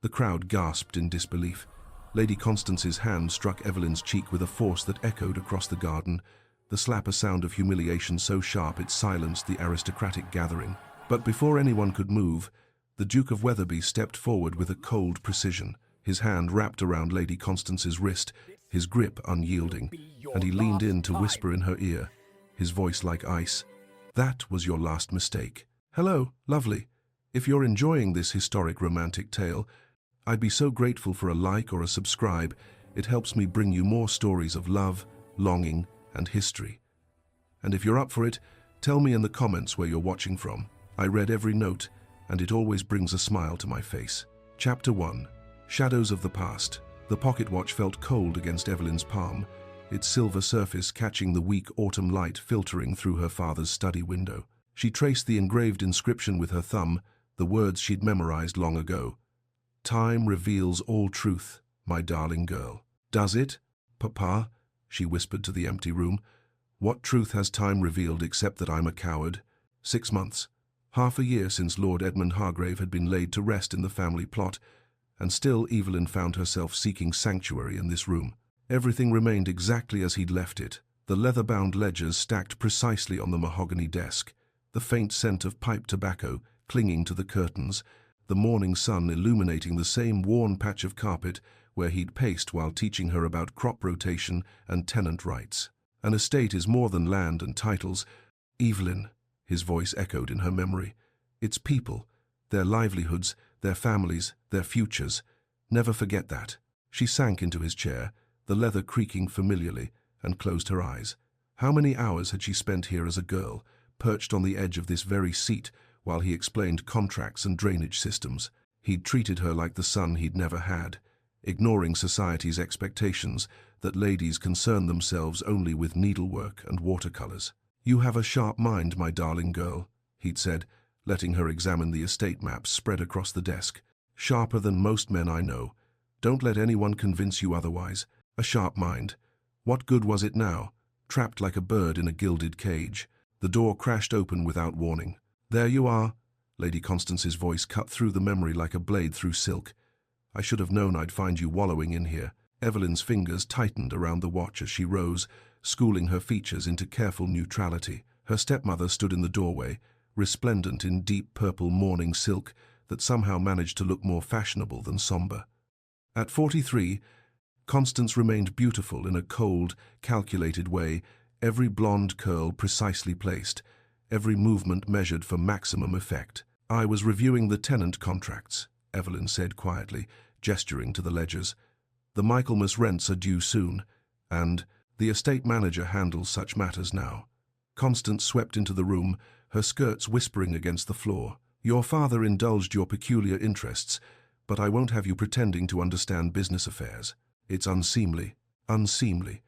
The crowd gasped in disbelief. Lady Constance's hand struck Evelyn's cheek with a force that echoed across the garden, the slap a sound of humiliation so sharp it silenced the aristocratic gathering. But before anyone could move, the Duke of Wetherby stepped forward with a cold precision, his hand wrapped around Lady Constance's wrist, his grip unyielding, and he leaned in to whisper in her ear, his voice like ice. "That was your last mistake. Hello, lovely. If you're enjoying this historic romantic tale, I'd be so grateful for a like or a subscribe. It helps me bring you more stories of love, longing, and history. And if you're up for it, tell me in the comments where you're watching from. I read every note, and it always brings a smile to my face." Chapter 1. Shadows of the Past. The pocket watch felt cold against Evelyn's palm, its silver surface catching the weak autumn light filtering through her father's study window. She traced the engraved inscription with her thumb, the words she'd memorized long ago. "Time reveals all truth, my darling girl." "Does it, Papa?" she whispered to the empty room. "What truth has time revealed except that I'm a coward?" 6 months, half a year since Lord Edmund Hargrave had been laid to rest in the family plot, and still Evelyn found herself seeking sanctuary in this room. Everything remained exactly as he'd left it, the leather-bound ledgers stacked precisely on the mahogany desk, the faint scent of pipe tobacco clinging to the curtains, the morning sun illuminating the same worn patch of carpet where he'd paced while teaching her about crop rotation and tenant rights. An estate is more than land and titles. "Evelyn," his voice echoed in her memory. "It's people, their livelihoods, their families, their futures. Never forget that." She sank into his chair, the leather creaking familiarly, and closed her eyes. How many hours had she spent here as a girl, perched on the edge of this very seat while he explained contracts and drainage systems? He'd treated her like the son he'd never had, ignoring society's expectations that ladies concern themselves only with needlework and watercolors. "You have a sharp mind, my darling girl," he'd said, letting her examine the estate maps spread across the desk. "Sharper than most men I know. Don't let anyone convince you otherwise. A sharp mind. What good was it now, trapped like a bird in a gilded cage?" The door crashed open without warning. "There you are." Lady Constance's voice cut through the memory like a blade through silk. "I should have known I'd find you wallowing in here." Evelyn's fingers tightened around the watch as she rose, schooling her features into careful neutrality. Her stepmother stood in the doorway, resplendent in deep purple mourning silk that somehow managed to look more fashionable than somber. At 43, Constance remained beautiful in a cold, calculated way, every blonde curl precisely placed, every movement measured for maximum effect. "I was reviewing the tenant contracts," Evelyn said quietly, gesturing to the ledgers. "The Michaelmas rents are due soon, and the estate manager handles such matters now." Constance swept into the room, her skirts whispering against the floor. "Your father indulged your peculiar interests, but I won't have you pretending to understand business affairs. It's unseemly, unseemly."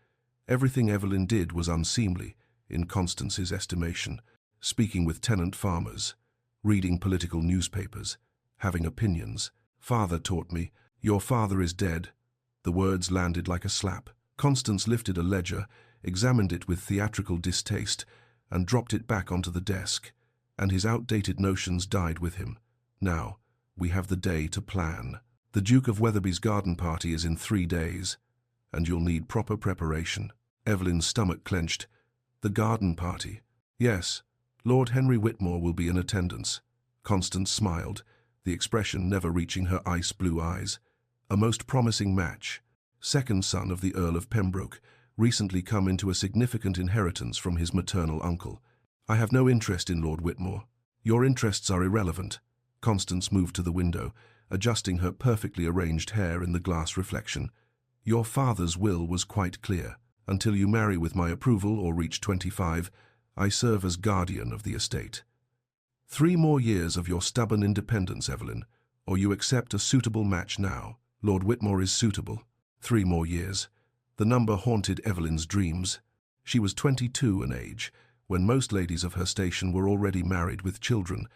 Everything Evelyn did was unseemly, in Constance's estimation. Speaking with tenant farmers, reading political newspapers, having opinions. "Father taught me." "Your father is dead." The words landed like a slap. Constance lifted a ledger, examined it with theatrical distaste, and dropped it back onto the desk, and his outdated notions died with him. "Now, we have the day to plan. The Duke of Wetherby's garden party is in 3 days, and you'll need proper preparation." Evelyn's stomach clenched. "The garden party?" "Yes, Lord Henry Whitmore will be in attendance." Constance smiled, the expression never reaching her ice-blue eyes. "A most promising match. Second son of the Earl of Pembroke, recently come into a significant inheritance from his maternal uncle. I have no interest in Lord Whitmore." "Your interests are irrelevant." Constance moved to the window, adjusting her perfectly arranged hair in the glass reflection. "Your father's will was quite clear. Until you marry with my approval or reach 25, I serve as guardian of the estate. 3 more years of your stubborn independence, Evelyn, or you accept a suitable match now. Lord Whitmore is suitable. 3 more years." The number haunted Evelyn's dreams. She was 22 in age, when most ladies of her station were already married with children,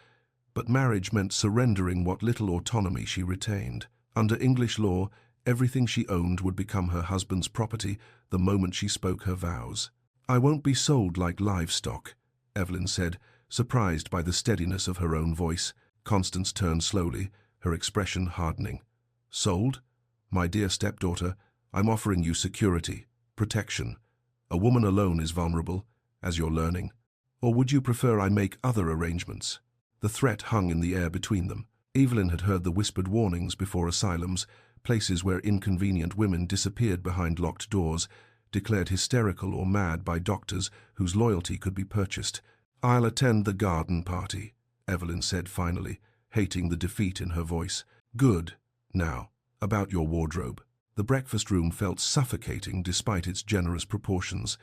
but marriage meant surrendering what little autonomy she retained. Under English law, everything she owned would become her husband's property the moment she spoke her vows. "I won't be sold like livestock," Evelyn said, surprised by the steadiness of her own voice. Constance turned slowly, her expression hardening. Sold? My dear stepdaughter, I'm offering you security, protection. A woman alone is vulnerable, as you're learning. Or would you prefer I make other arrangements? The threat hung in the air between them. Evelyn had heard the whispered warnings before asylums, places where inconvenient women disappeared behind locked doors, declared hysterical or mad by doctors whose loyalty could be purchased. I'll attend the garden party, Evelyn said finally, hating the defeat in her voice. Good. Now, about your wardrobe. The breakfast room felt suffocating despite its generous proportions.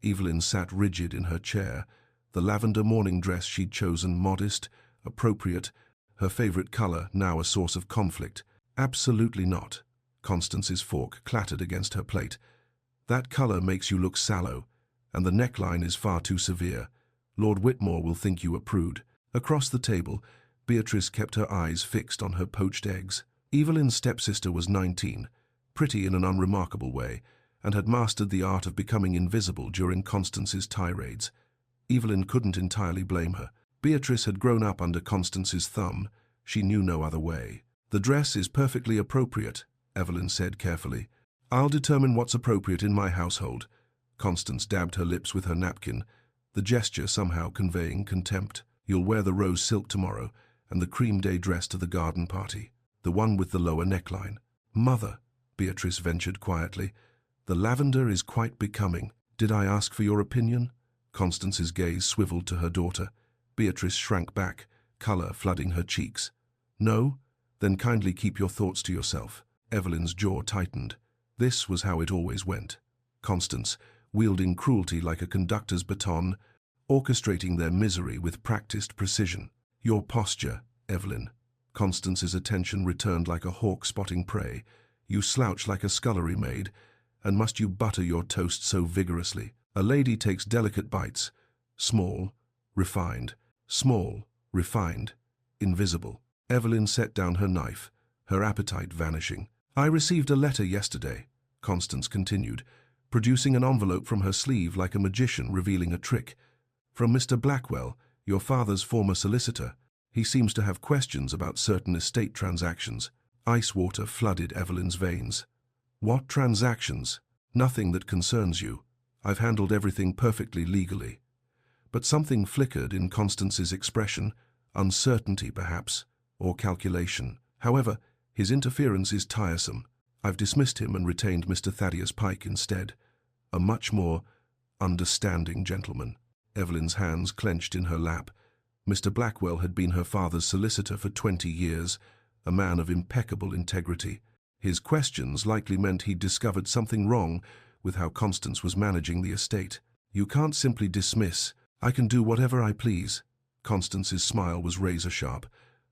Evelyn sat rigid in her chair. The lavender morning dress she'd chosen modest, appropriate, her favorite color now a source of conflict. Absolutely not. Constance's fork clattered against her plate. That color makes you look sallow, and the neckline is far too severe. Lord Whitmore will think you a prude. Across the table, Beatrice kept her eyes fixed on her poached eggs. Evelyn's stepsister was 19, pretty in an unremarkable way, and had mastered the art of becoming invisible during Constance's tirades. Evelyn couldn't entirely blame her. Beatrice had grown up under Constance's thumb. She knew no other way. The dress is perfectly appropriate, Evelyn said carefully. I'll determine what's appropriate in my household. Constance dabbed her lips with her napkin, the gesture somehow conveying contempt. You'll wear the rose silk tomorrow, and the cream day dress to the garden party, the one with the lower neckline. Mother, Beatrice ventured quietly, the lavender is quite becoming. Did I ask for your opinion? Constance's gaze swiveled to her daughter. Beatrice shrank back, color flooding her cheeks. No? Then kindly keep your thoughts to yourself. Evelyn's jaw tightened. This was how it always went. Constance, wielding cruelty like a conductor's baton, orchestrating their misery with practiced precision. Your posture, Evelyn. Constance's attention returned like a hawk spotting prey. You slouch like a scullery maid, and must you butter your toast so vigorously? A lady takes delicate bites. Small, refined. Small, refined, invisible. Evelyn set down her knife, her appetite vanishing. I received a letter yesterday, Constance continued, producing an envelope from her sleeve like a magician revealing a trick. From Mr. Blackwell, your father's former solicitor. He seems to have questions about certain estate transactions. Ice water flooded Evelyn's veins. What transactions? Nothing that concerns you. I've handled everything perfectly legally. But something flickered in Constance's expression, uncertainty perhaps, or calculation. However, his interference is tiresome. I've dismissed him and retained Mr. Thaddeus Pike instead, a much more understanding gentleman. Evelyn's hands clenched in her lap. Mr. Blackwell had been her father's solicitor for 20 years, a man of impeccable integrity. His questions likely meant he'd discovered something wrong with how Constance was managing the estate. You can't simply dismiss. I can do whatever I please. Constance's smile was razor-sharp.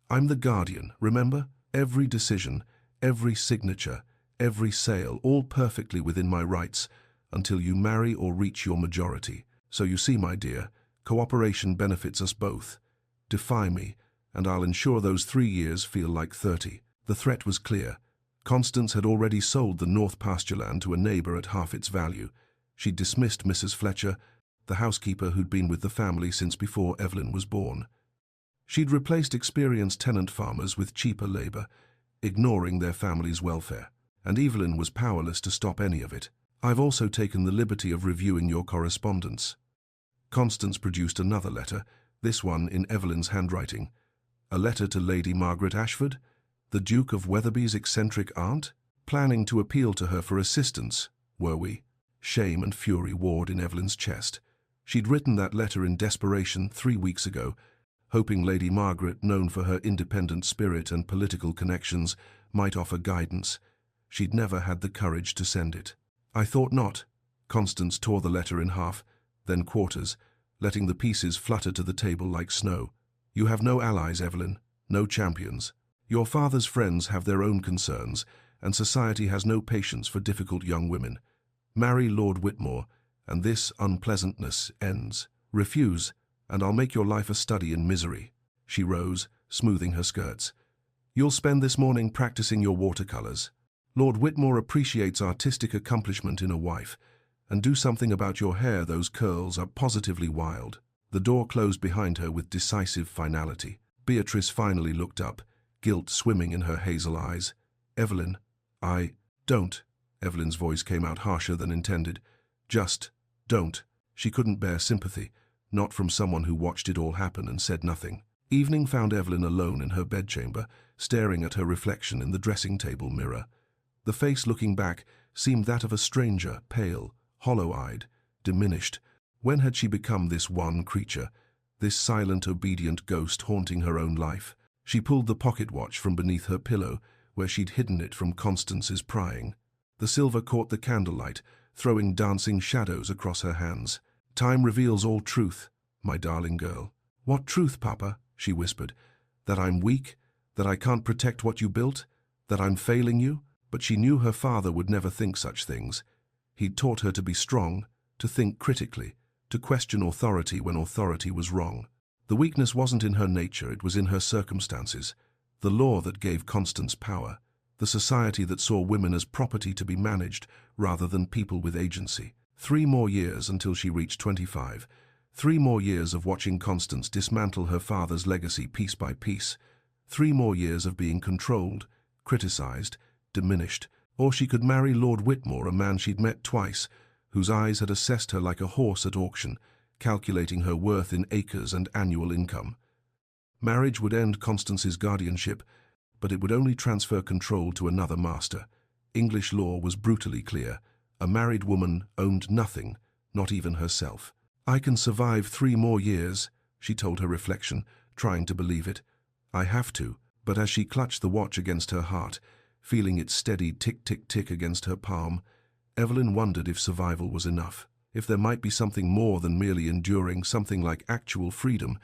I'm the guardian, remember? Every decision, every signature, every sale, all perfectly within my rights, until you marry or reach your majority. So you see, my dear, cooperation benefits us both. Defy me, and I'll ensure those 3 years feel like 30. The threat was clear. Constance had already sold the North pasture land to a neighbor at half its value. She'd dismissed Mrs. Fletcher, the housekeeper who'd been with the family since before Evelyn was born. She'd replaced experienced tenant farmers with cheaper labor, ignoring their family's welfare, and Evelyn was powerless to stop any of it. I've also taken the liberty of reviewing your correspondence. Constance produced another letter, this one in Evelyn's handwriting. A letter to Lady Margaret Ashford, the Duke of Wetherby's eccentric aunt? Planning to appeal to her for assistance, were we? Shame and fury warred in Evelyn's chest. She'd written that letter in desperation 3 weeks ago, hoping Lady Margaret, known for her independent spirit and political connections, might offer guidance. She'd never had the courage to send it. I thought not. Constance tore the letter in half, then quarters, letting the pieces flutter to the table like snow. You have no allies, Evelyn, no champions. Your father's friends have their own concerns, and society has no patience for difficult young women. Marry Lord Whitmore, and this unpleasantness ends. Refuse, and I'll make your life a study in misery. She rose, smoothing her skirts. You'll spend this morning practicing your watercolors. Lord Whitmore appreciates artistic accomplishment in a wife, and do something about your hair, those curls are positively wild. The door closed behind her with decisive finality. Beatrice finally looked up, guilt swimming in her hazel eyes. Evelyn, don't. Evelyn's voice came out harsher than intended. Just don't. She couldn't bear sympathy, not from someone who watched it all happen and said nothing. Evening found Evelyn alone in her bedchamber, staring at her reflection in the dressing-table mirror. The face looking back seemed that of a stranger, pale, hollow-eyed, diminished. When had she become this one creature, this silent, obedient ghost haunting her own life? She pulled the pocket watch from beneath her pillow, where she'd hidden it from Constance's prying. The silver caught the candlelight, throwing dancing shadows across her hands. Time reveals all truth, my darling girl. What truth, Papa? She whispered. That I'm weak? That I can't protect what you built? That I'm failing you? But she knew her father would never think such things. He'd taught her to be strong, to think critically, to question authority when authority was wrong. The weakness wasn't in her nature, it was in her circumstances. The law that gave Constance power. The society that saw women as property to be managed rather than people with agency. 3 more years until she reached 25. 3 more years of watching Constance dismantle her father's legacy piece by piece. 3 more years of being controlled, criticized, diminished. Or she could marry Lord Whitmore, a man she'd met twice, whose eyes had assessed her like a horse at auction, calculating her worth in acres and annual income. Marriage would end Constance's guardianship, but it would only transfer control to another master. English law was brutally clear. A married woman owned nothing, not even herself. I can survive 3 more years, she told her reflection, trying to believe it. I have to. But as she clutched the watch against her heart, feeling its steady tick-tick-tick against her palm, Evelyn wondered if survival was enough, if there might be something more than merely enduring, something like actual freedom.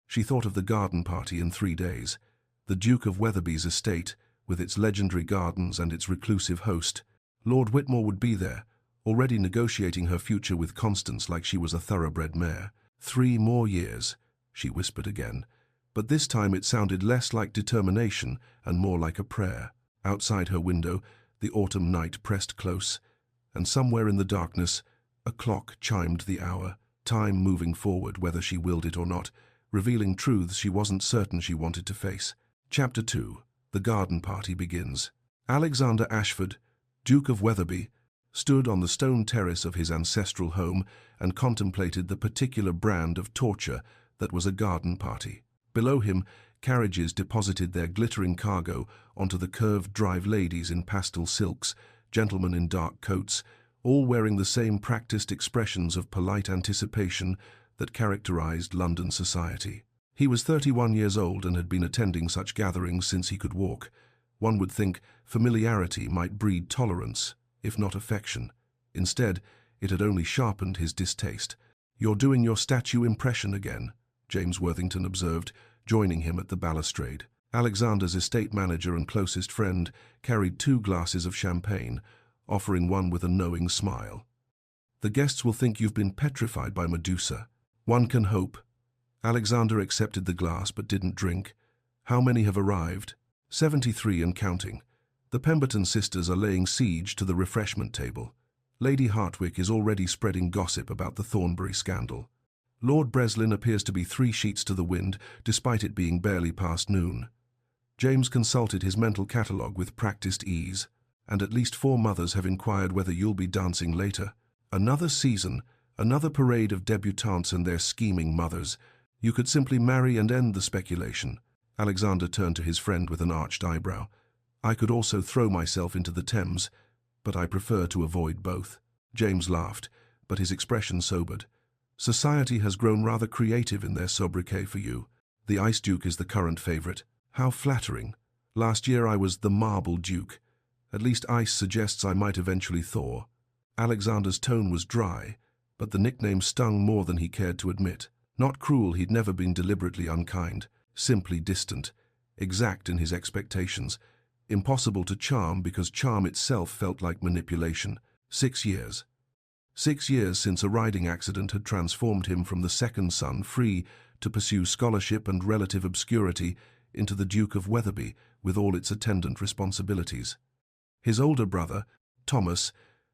She thought of the garden party in 3 days, the Duke of Wetherby's estate, with its legendary gardens and its reclusive host. Lord Whitmore would be there, already negotiating her future with Constance like she was a thoroughbred mare. 3 more years, she whispered again, but this time it sounded less like determination and more like a prayer. Outside her window, the autumn night pressed close, and somewhere in the darkness, a clock chimed the hour, time moving forward whether she willed it or not, revealing truths she wasn't certain she wanted to face. Chapter 2. The garden party begins. Alexander Ashford, Duke of Wetherby, stood on the stone terrace of his ancestral home and contemplated the particular brand of torture that was a garden party. Below him, carriages deposited their glittering cargo onto the curved drive, ladies in pastel silks, gentlemen in dark coats, all wearing the same practiced expressions of polite anticipation that characterized London society. He was 31 years old and had been attending such gatherings since he could walk. One would think familiarity might breed tolerance, if not affection. Instead, it had only sharpened his distaste. "You're doing your statue impression again," James Worthington observed, joining him at the balustrade. Alexander's estate manager and closest friend carried 2 glasses of champagne, offering one with a knowing smile. "The guests will think you've been petrified by Medusa." "One can hope." Alexander accepted the glass but didn't drink. "How many have arrived?" 73 and counting. The Pemberton sisters are laying siege to the refreshment table. Lady Hartwick is already spreading gossip about the Thornbury scandal. Lord Breslin appears to be 3 sheets to the wind, despite it being barely past noon. James consulted his mental catalogue with practiced ease, and at least 4 mothers have inquired whether you'll be dancing later. Another season, another parade of debutantes and their scheming mothers. You could simply marry and end the speculation. Alexander turned to his friend with an arched eyebrow. "I could also throw myself into the Thames, but I prefer to avoid both." James laughed, but his expression sobered. "Society has grown rather creative in their sobriquet for you. The Ice Duke is the current favourite." "How flattering. Last year I was the Marble Duke. At least ice suggests I might eventually thaw." Alexander's tone was dry, but the nickname stung more than he cared to admit. Not cruel, he'd never been deliberately unkind, simply distant, exact in his expectations, impossible to charm because charm itself felt like manipulation. 6 years. 6 years since a riding accident had transformed him from the second son, free to pursue scholarship and relative obscurity, into the Duke of Wetherby with all its attendant responsibilities. His older brother, Thomas,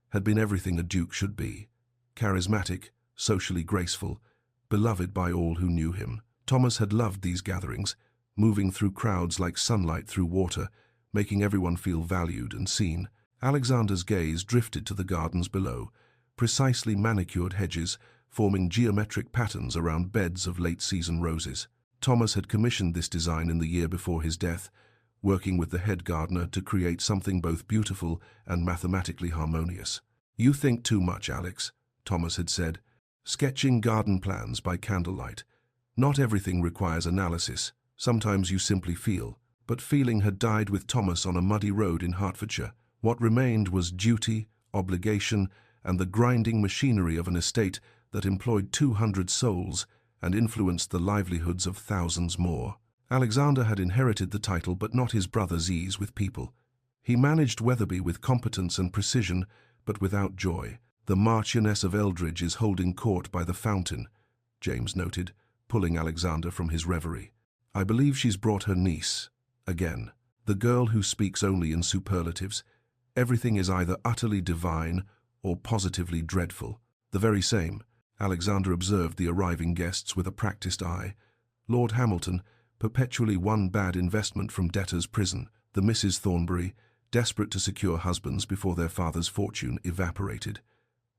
had been everything a duke should be. Charismatic, socially graceful, beloved by all who knew him. Thomas had loved these gatherings, moving through crowds like sunlight through water, making everyone feel valued and seen. Alexander's gaze drifted to the gardens below, precisely manicured hedges forming geometric patterns around beds of late-season roses. Thomas had commissioned this design in the year before his death, working with the head gardener to create something both beautiful and mathematically harmonious. "You think too much, Alex," Thomas had said, sketching garden plans by candlelight. "Not everything requires analysis. Sometimes you simply feel." But feeling had died with Thomas on a muddy road in Hertfordshire. What remained was duty, obligation, and the grinding machinery of an estate that employed 200 souls and influenced the livelihoods of thousands more. Alexander had inherited the title, but not his brother's ease with people. He managed Wetherby with competence and precision, but without joy. "The Marchioness of Eldridge is holding court by the fountain," James noted, pulling Alexander from his reverie. "I believe she's brought her niece. Again. The girl who speaks only in superlatives. Everything is either utterly divine or positively dreadful." "The very same." Alexander observed the arriving guests with a practiced eye. Lord Hamilton, perpetually one bad investment from debtor's prison. The Mrs. Thornbury, desperate to secure husbands before their father's fortune evaporated.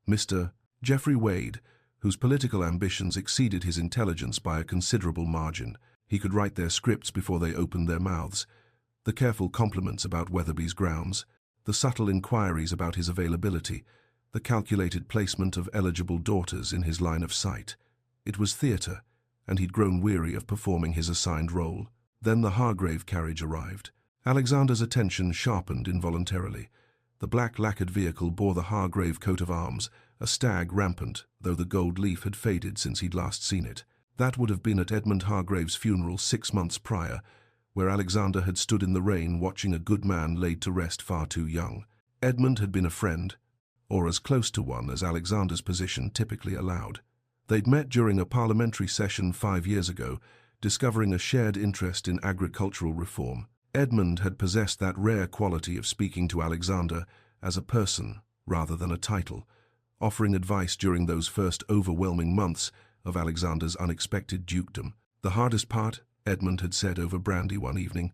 Mr. Geoffrey Wade, whose political ambitions exceeded his intelligence by a considerable margin. He could write their scripts before they opened their mouths. The careful compliments about Wetherby's grounds, the subtle inquiries about his availability, the calculated placement of eligible daughters in his line of sight. It was theatre, and he'd grown weary of performing his assigned role. Then the Hargrave carriage arrived. Alexander's attention sharpened involuntarily. The black lacquered vehicle bore the Hargrave coat of arms, a stag rampant, though the gold leaf had faded since he'd last seen it. That would have been at Edmund Hargrave's funeral 6 months prior, where Alexander had stood in the rain watching a good man laid to rest far too young. Edmund had been a friend, or as close to one as Alexander's position typically allowed. They'd met during a parliamentary session 5 years ago, discovering a shared interest in agricultural reform. Edmund had possessed that rare quality of speaking to Alexander as a person rather than a title, offering advice during those first overwhelming months of Alexander's unexpected dukedom. "The hardest part," Edmund had said over brandy one evening,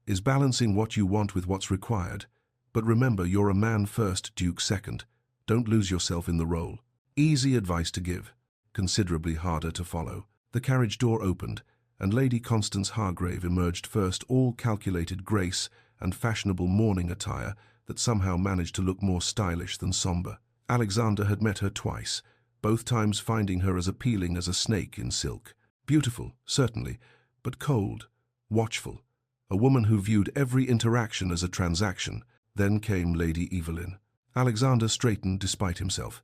"is balancing what you want with what's required. But remember, you're a man first, Duke second. Don't lose yourself in the role." Easy advice to give, considerably harder to follow. The carriage door opened, and Lady Constance Hargrave emerged first, all calculated grace and fashionable mourning attire that somehow managed to look more stylish than somber. Alexander had met her twice, both times finding her as appealing as a snake in silk. Beautiful, certainly, but cold, watchful, a woman who viewed every interaction as a transaction. Then came Lady Evelyn. Alexander straightened despite himself.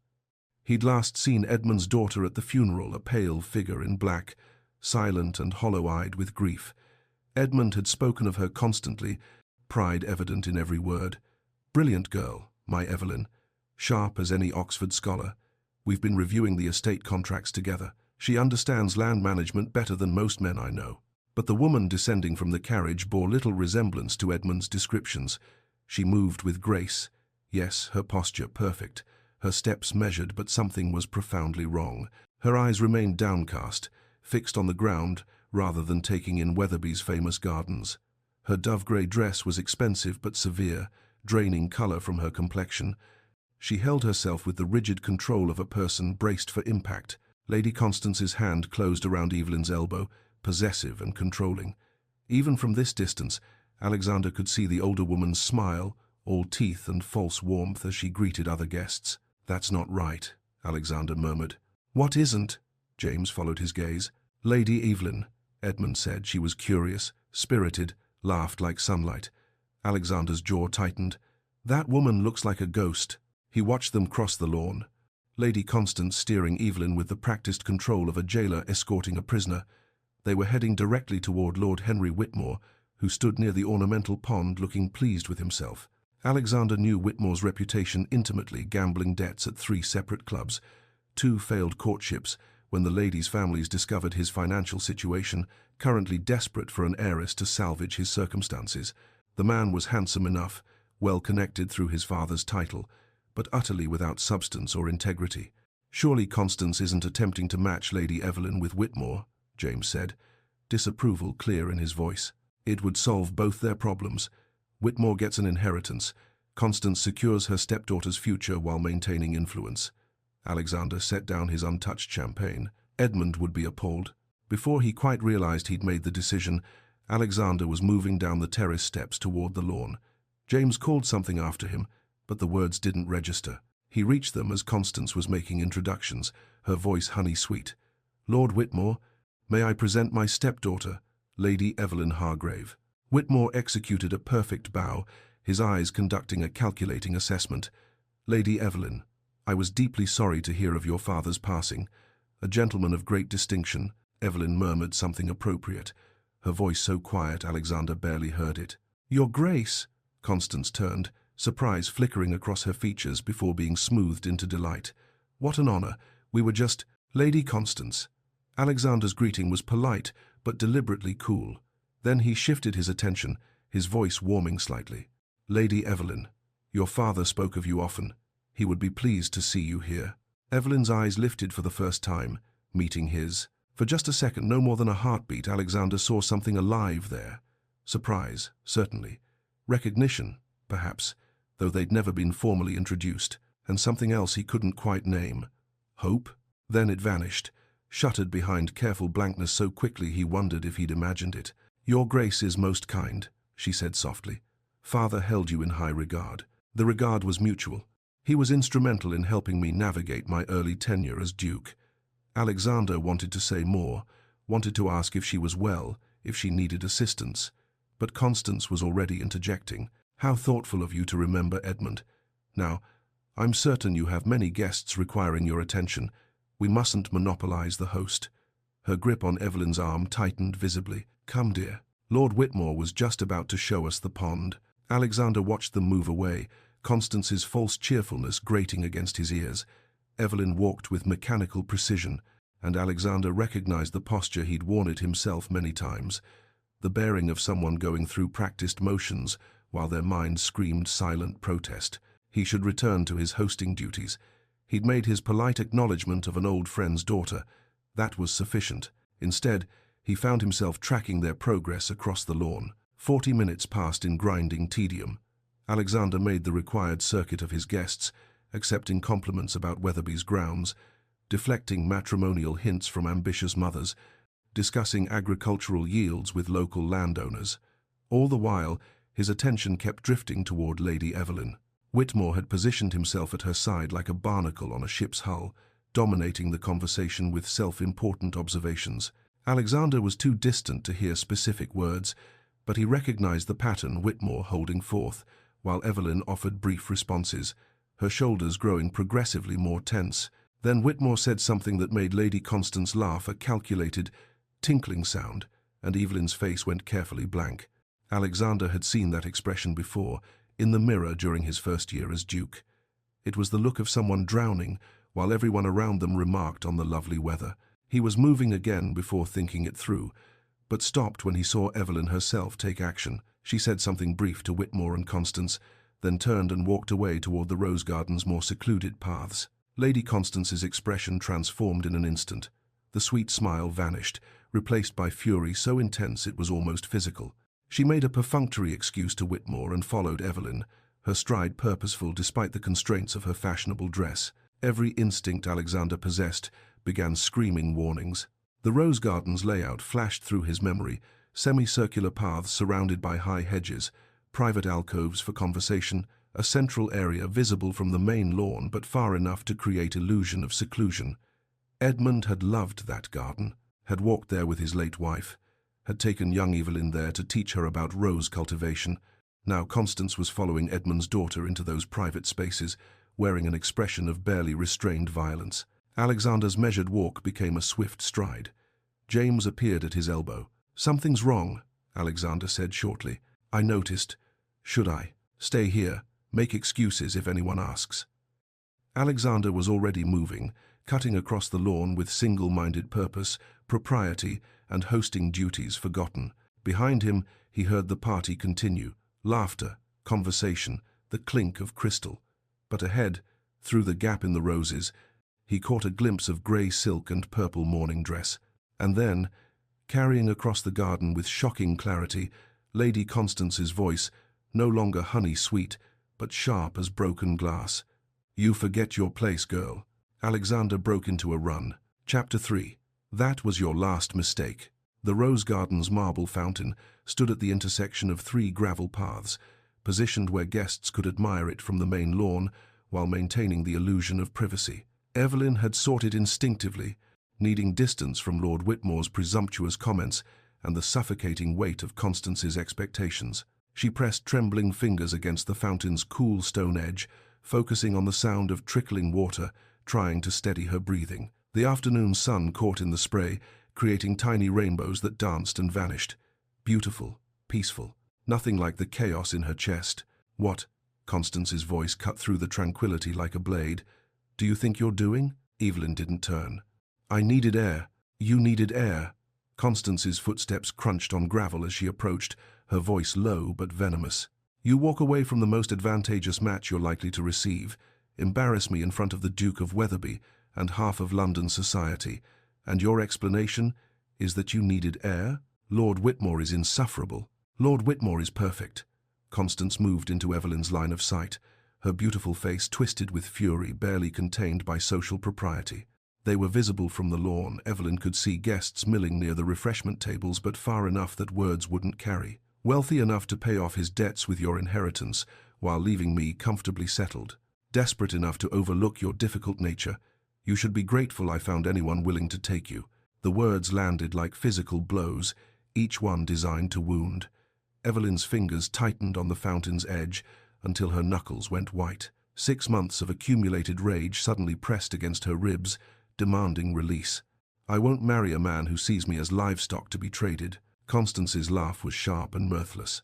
He'd last seen Edmund's daughter at the funeral, a pale figure in black, silent and hollow-eyed with grief. Edmund had spoken of her constantly, pride evident in every word. "Brilliant girl, my Evelyn, sharp as any Oxford scholar. We've been reviewing the estate contracts together. She understands land management better than most men I know." But the woman descending from the carriage bore little resemblance to Edmund's descriptions. She moved with grace. Yes, her posture perfect, her steps measured, but something was profoundly wrong. Her eyes remained downcast, fixed on the ground rather than taking in Wetherby's famous gardens. Her dove-grey dress was expensive but severe, draining colour from her complexion. She held herself with the rigid control of a person braced for impact. Lady Constance's hand closed around Evelyn's elbow, possessive and controlling. Even from this distance, Alexander could see the older woman's smile, all teeth and false warmth as she greeted other guests. "That's not right," Alexander murmured. "What isn't?" James followed his gaze. "Lady Evelyn," Edmund said. She was curious, spirited, laughed like sunlight. Alexander's jaw tightened. "That woman looks like a ghost." He watched them cross the lawn, Lady Constance steering Evelyn with the practiced control of a jailer escorting a prisoner. They were heading directly toward Lord Henry Whitmore, who stood near the ornamental pond looking pleased with himself. Alexander knew Whitmore's reputation intimately, gambling debts at 3 separate clubs, 2 failed courtships when the ladies' families discovered his financial situation, currently desperate for an heiress to salvage his circumstances. The man was handsome enough, well connected through his father's title, but utterly without substance or integrity. "Surely Constance isn't attempting to match Lady Evelyn with Whitmore," James said, disapproval clear in his voice. "It would solve both their problems. Whitmore gets an inheritance. Constance secures her stepdaughter's future while maintaining influence. Alexander set down his untouched champagne. Edmund would be appalled. Before he quite realized he'd made the decision, Alexander was moving down the terrace steps toward the lawn. James called something after him, but the words didn't register. He reached them as Constance was making introductions, her voice honey-sweet. "Lord Whitmore, may I present my stepdaughter, Lady Evelyn Hargrave." Whitmore executed a perfect bow, his eyes conducting a calculating assessment. "Lady Evelyn, I was deeply sorry to hear of your father's passing. A gentleman of great distinction." Evelyn murmured something appropriate, her voice so quiet Alexander barely heard it. "Your Grace!" Constance turned, surprise flickering across her features before being smoothed into delight. "What an honor! We were just—" "Lady Constance." Alexander's greeting was polite, but deliberately cool. Then he shifted his attention, his voice warming slightly. "Lady Evelyn, your father spoke of you often. He would be pleased to see you here." Evelyn's eyes lifted for the first time, meeting his. For just a second, no more than a heartbeat, Alexander saw something alive there. Surprise, certainly. Recognition, perhaps, though they'd never been formally introduced, and something else he couldn't quite name. Hope? Then it vanished, shuttered behind careful blankness so quickly he wondered if he'd imagined it. "Your Grace is most kind," she said softly. "Father held you in high regard. The regard was mutual. He was instrumental in helping me navigate my early tenure as Duke." Alexander wanted to say more, wanted to ask if she was well, if she needed assistance. But Constance was already interjecting. "How thoughtful of you to remember Edmund. Now, I'm certain you have many guests requiring your attention. We mustn't monopolize the host." Her grip on Evelyn's arm tightened visibly. "Come, dear. Lord Whitmore was just about to show us the pond." Alexander watched them move away, Constance's false cheerfulness grating against his ears. Evelyn walked with mechanical precision, and Alexander recognized the posture he'd worn it himself many times, the bearing of someone going through practiced motions while their mind screamed silent protest. He should return to his hosting duties. He'd made his polite acknowledgement of an old friend's daughter. That was sufficient. Instead, he found himself tracking their progress across the lawn. 40 minutes passed in grinding tedium. Alexander made the required circuit of his guests, accepting compliments about Weatherby's grounds, deflecting matrimonial hints from ambitious mothers, discussing agricultural yields with local landowners. All the while, his attention kept drifting toward Lady Evelyn. Whitmore had positioned himself at her side like a barnacle on a ship's hull, dominating the conversation with self-important observations. Alexander was too distant to hear specific words, but he recognized the pattern Whitmore holding forth, while Evelyn offered brief responses, her shoulders growing progressively more tense. Then Whitmore said something that made Lady Constance laugh, a calculated, tinkling sound, and Evelyn's face went carefully blank. Alexander had seen that expression before, in the mirror during his first year as Duke. It was the look of someone drowning, while everyone around them remarked on the lovely weather. He was moving again before thinking it through, but stopped when he saw Evelyn herself take action. She said something brief to Whitmore and Constance, then turned and walked away toward the rose garden's more secluded paths. Lady Constance's expression transformed in an instant. The sweet smile vanished, replaced by fury so intense it was almost physical. She made a perfunctory excuse to Whitmore and followed Evelyn, her stride purposeful despite the constraints of her fashionable dress. Every instinct Alexander possessed began screaming warnings. The rose garden's layout flashed through his memory, semicircular paths surrounded by high hedges, private alcoves for conversation, a central area visible from the main lawn but far enough to create illusion of seclusion. Edmund had loved that garden, had walked there with his late wife, had taken young Evelyn there to teach her about rose cultivation. Now Constance was following Edmund's daughter into those private spaces, wearing an expression of barely restrained violence. Alexander's measured walk became a swift stride. James appeared at his elbow. "Something's wrong," Alexander said shortly. "I noticed. Should I stay here, make excuses if anyone asks?" Alexander was already moving, cutting across the lawn with single-minded purpose, propriety, and hosting duties forgotten. Behind him, he heard the party continue. Laughter, conversation, the clink of crystal. But ahead, through the gap in the roses, he caught a glimpse of grey silk and purple morning dress. And then, carrying across the garden with shocking clarity, Lady Constance's voice, no longer honey-sweet, but sharp as broken glass. "You forget your place, girl." Alexander broke into a run. Chapter 3. That was your last mistake. The Rose Garden's marble fountain stood at the intersection of 3 gravel paths, positioned where guests could admire it from the main lawn while maintaining the illusion of privacy. Evelyn had sought it instinctively, needing distance from Lord Whitmore's presumptuous comments and the suffocating weight of Constance's expectations. She pressed trembling fingers against the fountain's cool stone edge, focusing on the sound of trickling water, trying to steady her breathing. The afternoon sun caught in the spray, creating tiny rainbows that danced and vanished. Beautiful, peaceful, nothing like the chaos in her chest. "What?" Constance's voice cut through the tranquility like a blade. "Do you think you're doing?" Evelyn didn't turn. "I needed air. You needed air." Constance's footsteps crunched on gravel as she approached, her voice low but venomous. "You walk away from the most advantageous match you're likely to receive, embarrass me in front of the Duke of Wetherby and half of London society, and your explanation is that you needed air? Lord Whitmore is insufferable. Lord Whitmore is perfect." Constance moved into Evelyn's line of sight, her beautiful face twisted with fury barely contained by social propriety. They were visible from the lawn. Evelyn could see guests milling near the refreshment tables, but far enough that words wouldn't carry. "Wealthy enough to pay off his debts with your inheritance, while leaving me comfortably settled. Desperate enough to overlook your difficult nature. You should be grateful I found anyone willing to take you." The words landed like physical blows, each one designed to wound. Evelyn's fingers tightened on the fountain's edge until her knuckles went white. 6 months of accumulated rage suddenly pressed against her ribs, demanding release. "I won't marry a man who sees me as livestock to be traded." Constance's laugh was sharp and mirthless.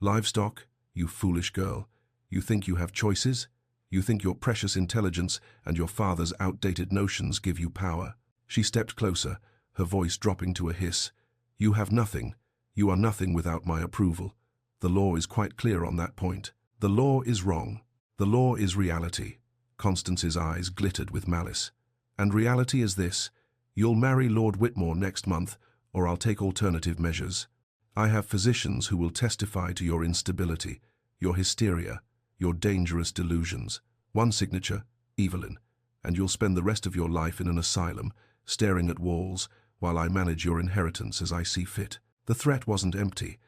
"Livestock? You foolish girl. You think you have choices? You think your precious intelligence and your father's outdated notions give you power?" She stepped closer, her voice dropping to a hiss. "You have nothing. You are nothing without my approval. The law is quite clear on that point. The law is wrong. The law is reality." Constance's eyes glittered with malice. "And reality is this: you'll marry Lord Whitmore next month, or I'll take alternative measures. I have physicians who will testify to your instability, your hysteria, your dangerous delusions. One signature, Evelyn, and you'll spend the rest of your life in an asylum, staring at walls, while I manage your inheritance as I see fit." The threat wasn't empty.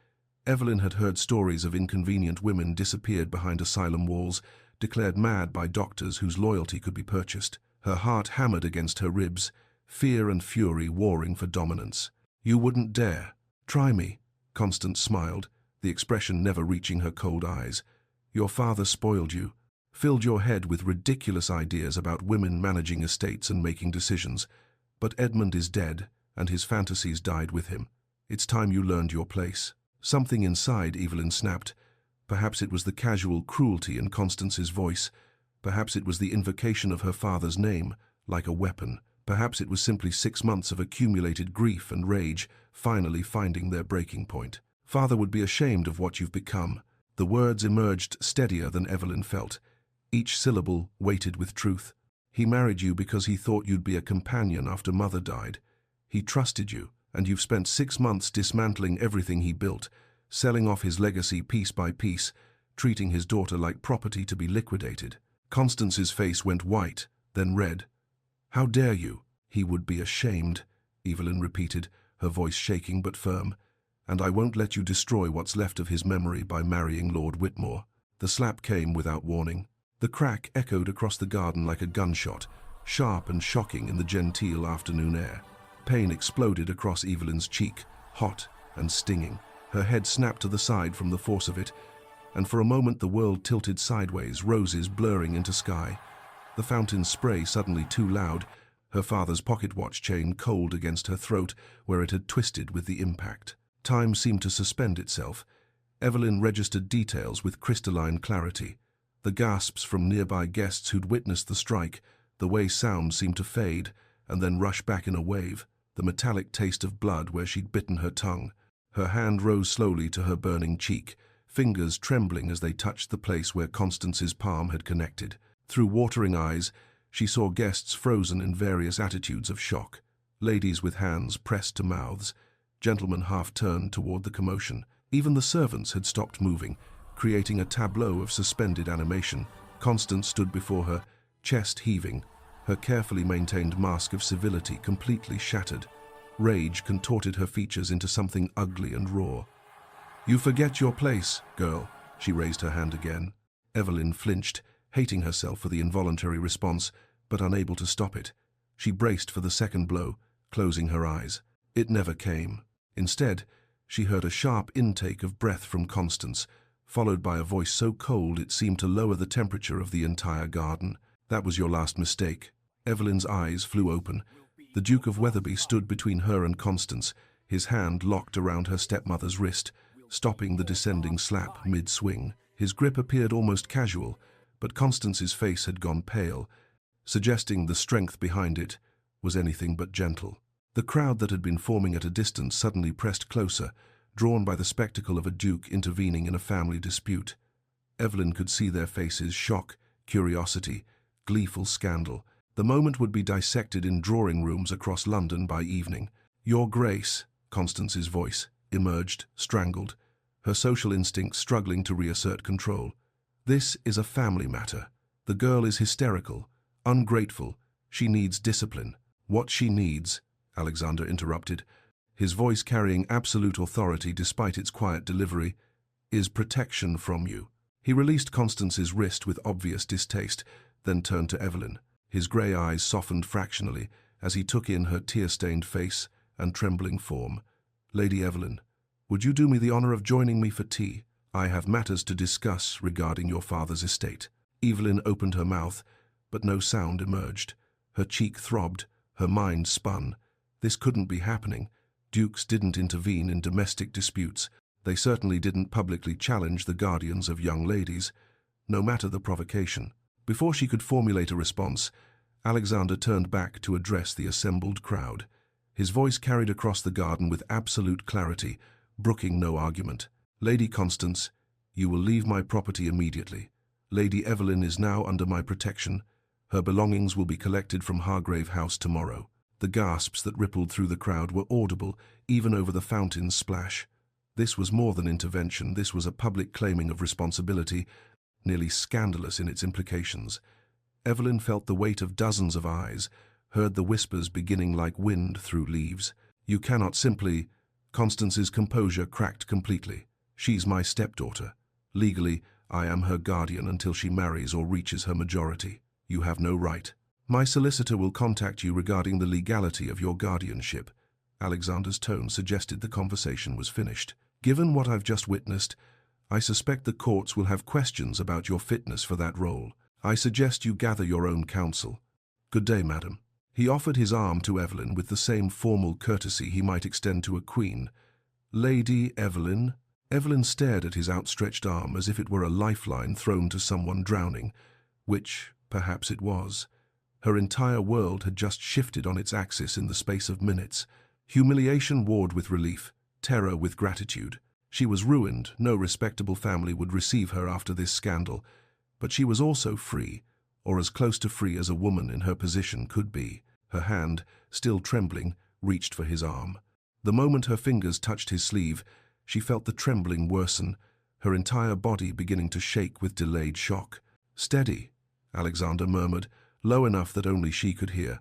Evelyn had heard stories of inconvenient women disappeared behind asylum walls, declared mad by doctors whose loyalty could be purchased. Her heart hammered against her ribs, fear and fury warring for dominance. "You wouldn't dare. Try me." Constance smiled, the expression never reaching her cold eyes. "Your father spoiled you, filled your head with ridiculous ideas about women managing estates and making decisions. But Edmund is dead, and his fantasies died with him. It's time you learned your place." Something inside Evelyn snapped. Perhaps it was the casual cruelty in Constance's voice. Perhaps it was the invocation of her father's name, like a weapon. Perhaps it was simply 6 months of accumulated grief and rage, finally finding their breaking point. "Father would be ashamed of what you've become." The words emerged steadier than Evelyn felt, each syllable weighted with truth. "He married you because he thought you'd be a companion after Mother died. He trusted you, and you've spent 6 months dismantling everything he built, selling off his legacy piece by piece, treating his daughter like property to be liquidated." Constance's face went white, then red. "How dare you?" "He would be ashamed," Evelyn repeated, her voice shaking but firm. "And I won't let you destroy what's left of his memory by marrying Lord Whitmore." The slap came without warning. The crack echoed across the garden like a gunshot, sharp and shocking in the genteel afternoon air. Pain exploded across Evelyn's cheek, hot and stinging. Her head snapped to the side from the force of it, and for a moment the world tilted sideways, roses blurring into sky. The fountain's spray suddenly too loud, her father's pocket watch chain cold against her throat where it had twisted with the impact. Time seemed to suspend itself. Evelyn registered details with crystalline clarity. The gasps from nearby guests who'd witnessed the strike, the way sound seemed to fade and then rush back in a wave, the metallic taste of blood where she'd bitten her tongue. Her hand rose slowly to her burning cheek, fingers trembling as they touched the place where Constance's palm had connected. Through watering eyes, she saw guests frozen in various attitudes of shock. Ladies with hands pressed to mouths, gentlemen half turned toward the commotion. Even the servants had stopped moving, creating a tableau of suspended animation. Constance stood before her, chest heaving, her carefully maintained mask of civility completely shattered. Rage contorted her features into something ugly and raw. "You forget your place, girl." She raised her hand again. Evelyn flinched, hating herself for the involuntary response, but unable to stop it. She braced for the second blow, closing her eyes. It never came. Instead, she heard a sharp intake of breath from Constance, followed by a voice so cold it seemed to lower the temperature of the entire garden. "That was your last mistake." Evelyn's eyes flew open. The Duke of Weatherby stood between her and Constance, his hand locked around her stepmother's wrist, stopping the descending slap mid-swing. His grip appeared almost casual, but Constance's face had gone pale, suggesting the strength behind it was anything but gentle. The crowd that had been forming at a distance suddenly pressed closer, drawn by the spectacle of a duke intervening in a family dispute. Evelyn could see their faces: shock, curiosity, gleeful scandal. The moment would be dissected in drawing rooms across London by evening. "Your Grace," Constance's voice emerged, strangled, her social instincts struggling to reassert control. "This is a family matter. The girl is hysterical, ungrateful. She needs discipline." "What she needs," Alexander interrupted, his voice carrying absolute authority despite its quiet delivery, "is protection from you." He released Constance's wrist with obvious distaste, then turned to Evelyn. His grey eyes softened fractionally as he took in her tear-stained face and trembling form. "Lady Evelyn, would you do me the honor of joining me for tea? I have matters to discuss regarding your father's estate." Evelyn opened her mouth, but no sound emerged. Her cheek throbbed, her mind spun. This couldn't be happening. Dukes didn't intervene in domestic disputes. They certainly didn't publicly challenge the guardians of young ladies, no matter the provocation. Before she could formulate a response, Alexander turned back to address the assembled crowd. His voice carried across the garden with absolute clarity, brooking no argument. "Lady Constance, you will leave my property immediately. Lady Evelyn is now under my protection. Her belongings will be collected from Hargrave House tomorrow." The gasps that rippled through the crowd were audible, even over the fountain's splash. This was more than intervention. This was a public claiming of responsibility, nearly scandalous in its implications. Evelyn felt the weight of dozens of eyes, heard the whispers beginning like wind through leaves. "You cannot simply—" Constance's composure cracked completely. "She's my stepdaughter. Legally, I am her guardian until she marries or reaches her majority. You have no right. My solicitor will contact you regarding the legality of your guardianship." Alexander's tone suggested the conversation was finished. "Given what I've just witnessed, I suspect the courts will have questions about your fitness for that role. I suggest you gather your own counsel. Good day, madam." He offered his arm to Evelyn with the same formal courtesy he might extend to a queen. "Lady Evelyn?" Evelyn stared at his outstretched arm as if it were a lifeline thrown to someone drowning, which, perhaps it was. Her entire world had just shifted on its axis in the space of minutes. Humiliation warred with relief, terror with gratitude. She was ruined. No respectable family would receive her after this scandal. But she was also free, or as close to free as a woman in her position could be. Her hand, still trembling, reached for his arm. The moment her fingers touched his sleeve, she felt the trembling worsen, her entire body beginning to shake with delayed shock. "Steady," Alexander murmured, low enough that only she could hear.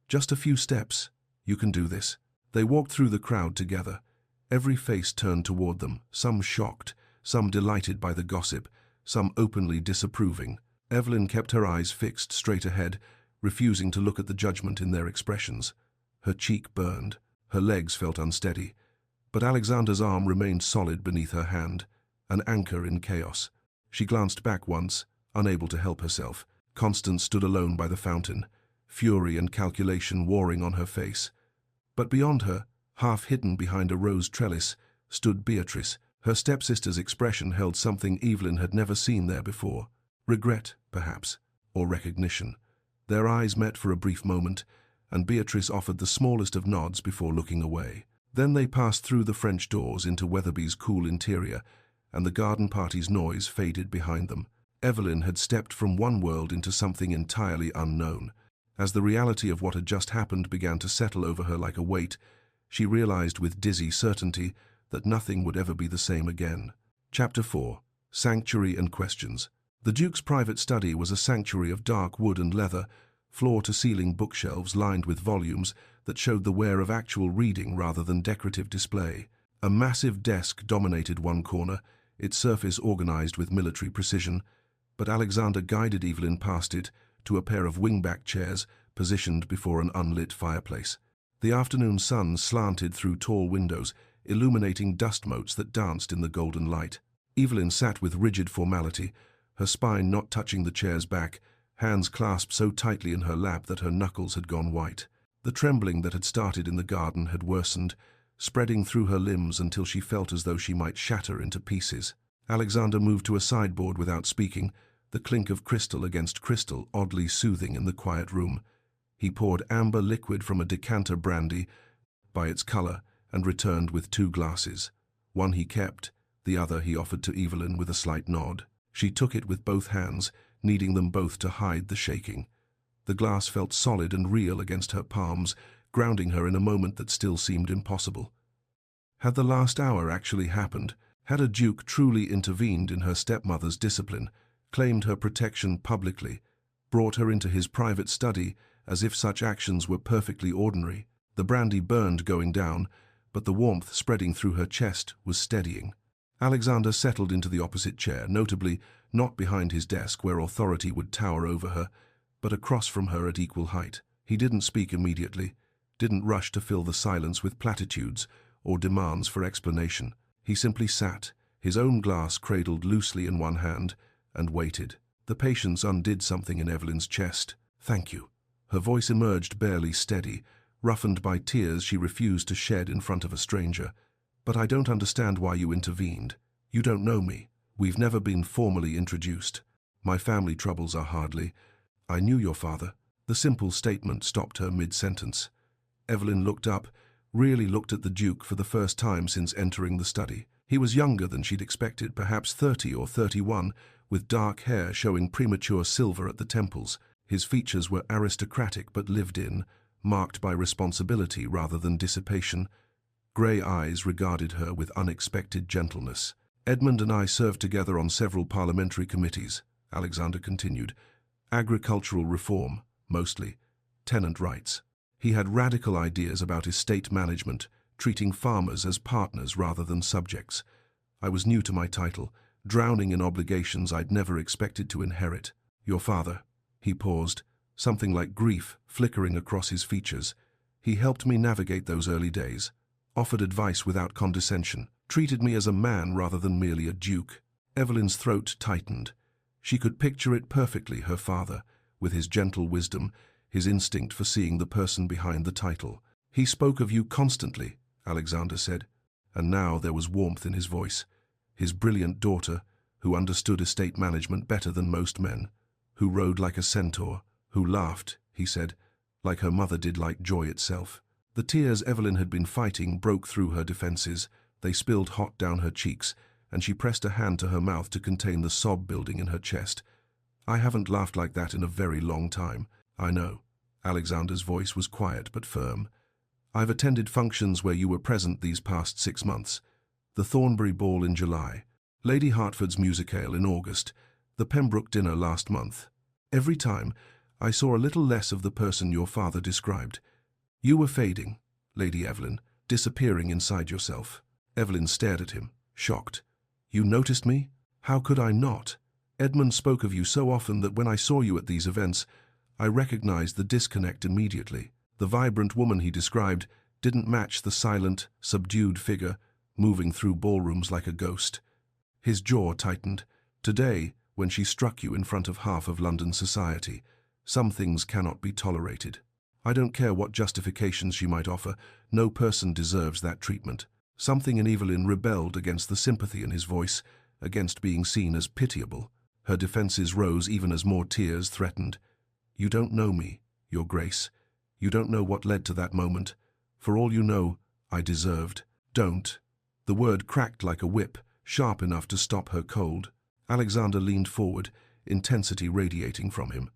"Just a few steps. You can do this." They walked through the crowd together. Every face turned toward them, some shocked, some delighted by the gossip, some openly disapproving. Evelyn kept her eyes fixed straight ahead, refusing to look at the judgment in their expressions. Her cheek burned, her legs felt unsteady, but Alexander's arm remained solid beneath her hand, an anchor in chaos. She glanced back once, unable to help herself. Constance stood alone by the fountain, fury and calculation warring on her face. But beyond her, half hidden behind a rose trellis, stood Beatrice. Her stepsister's expression held something Evelyn had never seen there before. Regret, perhaps, or recognition. Their eyes met for a brief moment, and Beatrice offered the smallest of nods before looking away. Then they passed through the French doors into Weatherby's cool interior, and the garden party's noise faded behind them. Evelyn had stepped from one world into something entirely unknown. As the reality of what had just happened began to settle over her like a weight, she realized with dizzy certainty that nothing would ever be the same again. Chapter 4. Sanctuary and questions. The Duke's private study was a sanctuary of dark wood and leather, floor-to-ceiling bookshelves lined with volumes that showed the wear of actual reading rather than decorative display. A massive desk dominated one corner, its surface organized with military precision, but Alexander guided Evelyn past it to a pair of wingback chairs positioned before an unlit fireplace. The afternoon sun slanted through tall windows, illuminating dust motes that danced in the golden light. Evelyn sat with rigid formality, her spine not touching the chair's back, hands clasped so tightly in her lap that her knuckles had gone white. The trembling that had started in the garden had worsened, spreading through her limbs until she felt as though she might shatter into pieces. Alexander moved to a sideboard without speaking, the clink of crystal against crystal oddly soothing in the quiet room. He poured amber liquid from a decanter brandy by its color and returned with 2 glasses. One he kept, the other he offered to Evelyn with a slight nod. She took it with both hands, needing them both to hide the shaking. The glass felt solid and real against her palms, grounding her in a moment that still seemed impossible. Had the last hour actually happened? Had a duke truly intervened in her stepmother's discipline, claimed her protection publicly, brought her into his private study as if such actions were perfectly ordinary? The brandy burned going down, but the warmth spreading through her chest was steadying. Alexander settled into the opposite chair, notably not behind his desk where authority would tower over her, but across from her at equal height. He didn't speak immediately, didn't rush to fill the silence with platitudes or demands for explanation. He simply sat, his own glass cradled loosely in one hand, and waited. The patience undid something in Evelyn's chest. "Thank you." Her voice emerged barely steady, roughened by tears she refused to shed in front of a stranger. "But I don't understand why you intervened. You don't know me. We've never been formally introduced. My family troubles are hardly. I knew your father." The simple statement stopped her mid-sentence. Evelyn looked up, really looked at the Duke for the first time since entering the study. He was younger than she'd expected, perhaps 30 or 31, with dark hair showing premature silver at the temples. His features were aristocratic but lived in, marked by responsibility rather than dissipation. Grey eyes regarded her with unexpected gentleness. "Edmund and I served together on several parliamentary committees," Alexander continued. "Agricultural reform, mostly. Tenant rights. He had radical ideas about estate management, treating farmers as partners rather than subjects. I was new to my title, drowning in obligations I'd never expected to inherit. Your father," he paused, something like grief flickering across his features. "He helped me navigate those early days, offered advice without condescension, treated me as a man rather than merely a duke." Evelyn's throat tightened. She could picture it perfectly, her father, with his gentle wisdom, his instinct for seeing the person behind the title. "He spoke of you constantly," Alexander said, and now there was warmth in his voice. "His brilliant daughter, who understood estate management better than most men, who rode like a centaur, who laughed," he said, "like her mother did, like joy itself." The tears Evelyn had been fighting broke through her defenses. They spilled hot down her cheeks, and she pressed a hand to her mouth to contain the sob building in her chest. "I haven't laughed like that in a very long time." "I know." Alexander's voice was quiet but firm. "I've attended functions where you were present these past 6 months. The Thornbury Ball in July, Lady Hertford's musicale in August, the Pembroke dinner last month. Every time, I saw a little less of the person your father described. You were fading, Lady Evelyn, disappearing inside yourself." Evelyn stared at him, shocked. "You noticed me? How could I not? Edmund spoke of you so often that when I saw you at these events, I recognized the disconnect immediately. The vibrant woman he described didn't match the silent, subdued figure moving through ballrooms like a ghost." His jaw tightened. "Today, when she struck you in front of half of London society, some things cannot be tolerated. I don't care what justifications she might offer, no person deserves that treatment." Something in Evelyn rebelled against the sympathy in his voice, against being seen as pitiable. Her defenses rose even as more tears threatened. "You don't know me, Your Grace. You don't know what led to that moment. For all you know, I deserved." "Don't." The word cracked like a whip, sharp enough to stop her cold. Alexander leaned forward, intensity radiating from him.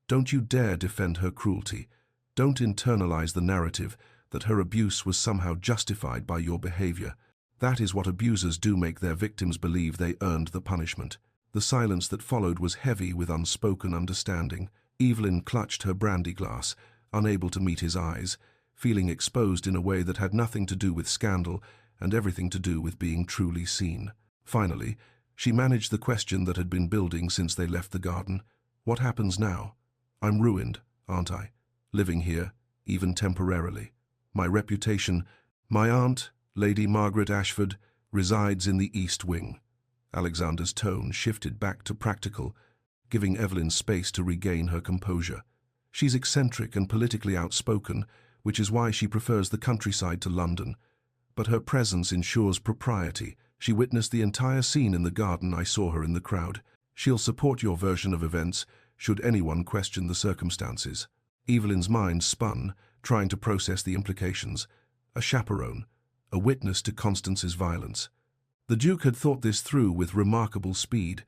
"Don't you dare defend her cruelty. Don't internalize the narrative that her abuse was somehow justified by your behavior. That is what abusers do, make their victims believe they earned the punishment. The silence that followed was heavy with unspoken understanding. Evelyn clutched her brandy glass, unable to meet his eyes, feeling exposed in a way that had nothing to do with scandal and everything to do with being truly seen. Finally, she managed the question that had been building since they left the garden. What happens now? I'm ruined, aren't I? Living here, even temporarily. My reputation, my aunt, Lady Margaret Ashford, resides in the East Wing. Alexander's tone shifted back to practical, giving Evelyn space to regain her composure. She's eccentric and politically outspoken, which is why she prefers the countryside to London. But her presence ensures propriety. She witnessed the entire scene in the garden. I saw her in the crowd. She'll support your version of events, should anyone question the circumstances. Evelyn's mind spun, trying to process the implications. A chaperone, a witness to Constance's violence. The Duke had thought this through with remarkable speed.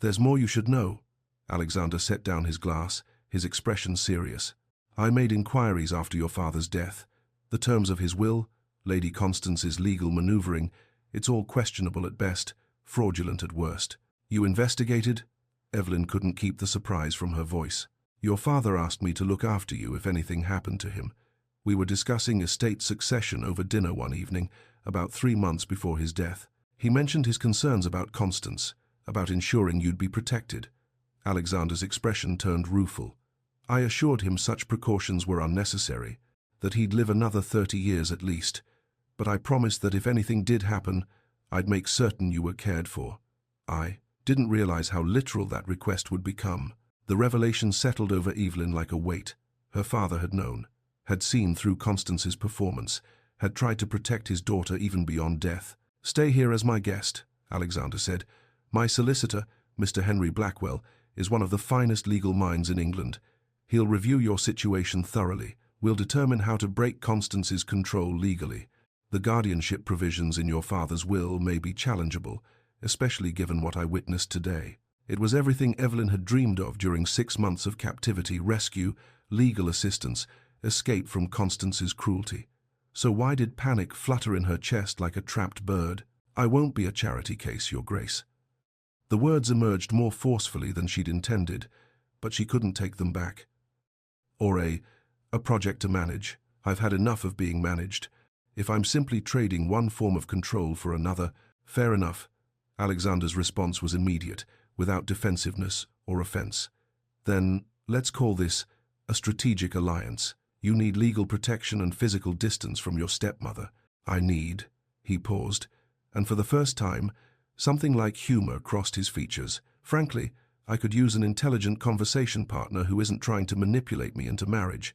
There's more you should know. Alexander set down his glass, his expression serious. I made inquiries after your father's death. The terms of his will, Lady Constance's legal maneuvering, it's all questionable at best, fraudulent at worst. You investigated? Evelyn couldn't keep the surprise from her voice. Your father asked me to look after you if anything happened to him. We were discussing estate succession over dinner one evening, about 3 months before his death. He mentioned his concerns about Constance, about ensuring you'd be protected. Alexander's expression turned rueful. I assured him such precautions were unnecessary, that he'd live another 30 years at least, but I promised that if anything did happen, I'd make certain you were cared for. I didn't realize how literal that request would become. The revelation settled over Evelyn like a weight. Her father had known, had seen through Constance's performance, had tried to protect his daughter even beyond death. Stay here as my guest, Alexander said. My solicitor, Mr. Henry Blackwell, is one of the finest legal minds in England. He'll review your situation thoroughly. We'll determine how to break Constance's control legally. The guardianship provisions in your father's will may be challengeable, especially given what I witnessed today. It was everything Evelyn had dreamed of during 6 months of captivity: rescue, legal assistance, escape from Constance's cruelty. So why did panic flutter in her chest like a trapped bird? I won't be a charity case, Your Grace. The words emerged more forcefully than she'd intended, but she couldn't take them back. Or a project to manage. I've had enough of being managed. If I'm simply trading one form of control for another, fair enough. Alexander's response was immediate, without defensiveness or offense. Then, let's call this a strategic alliance. You need legal protection and physical distance from your stepmother. I need. He paused, and for the first time, something like humor crossed his features. Frankly, I could use an intelligent conversation partner who isn't trying to manipulate me into marriage.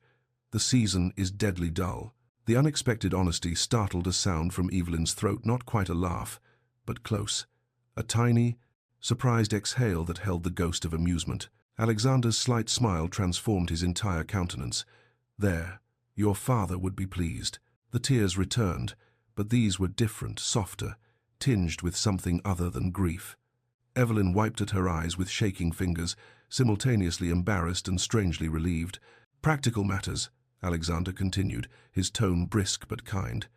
The season is deadly dull. The unexpected honesty startled a sound from Evelyn's throat, not quite a laugh, but close. A tiny, surprised exhale that held the ghost of amusement. Alexander's slight smile transformed his entire countenance. There, your father would be pleased. The tears returned, but these were different, softer, tinged with something other than grief. Evelyn wiped at her eyes with shaking fingers, simultaneously embarrassed and strangely relieved. Practical matters, Alexander continued, his tone brisk but kind.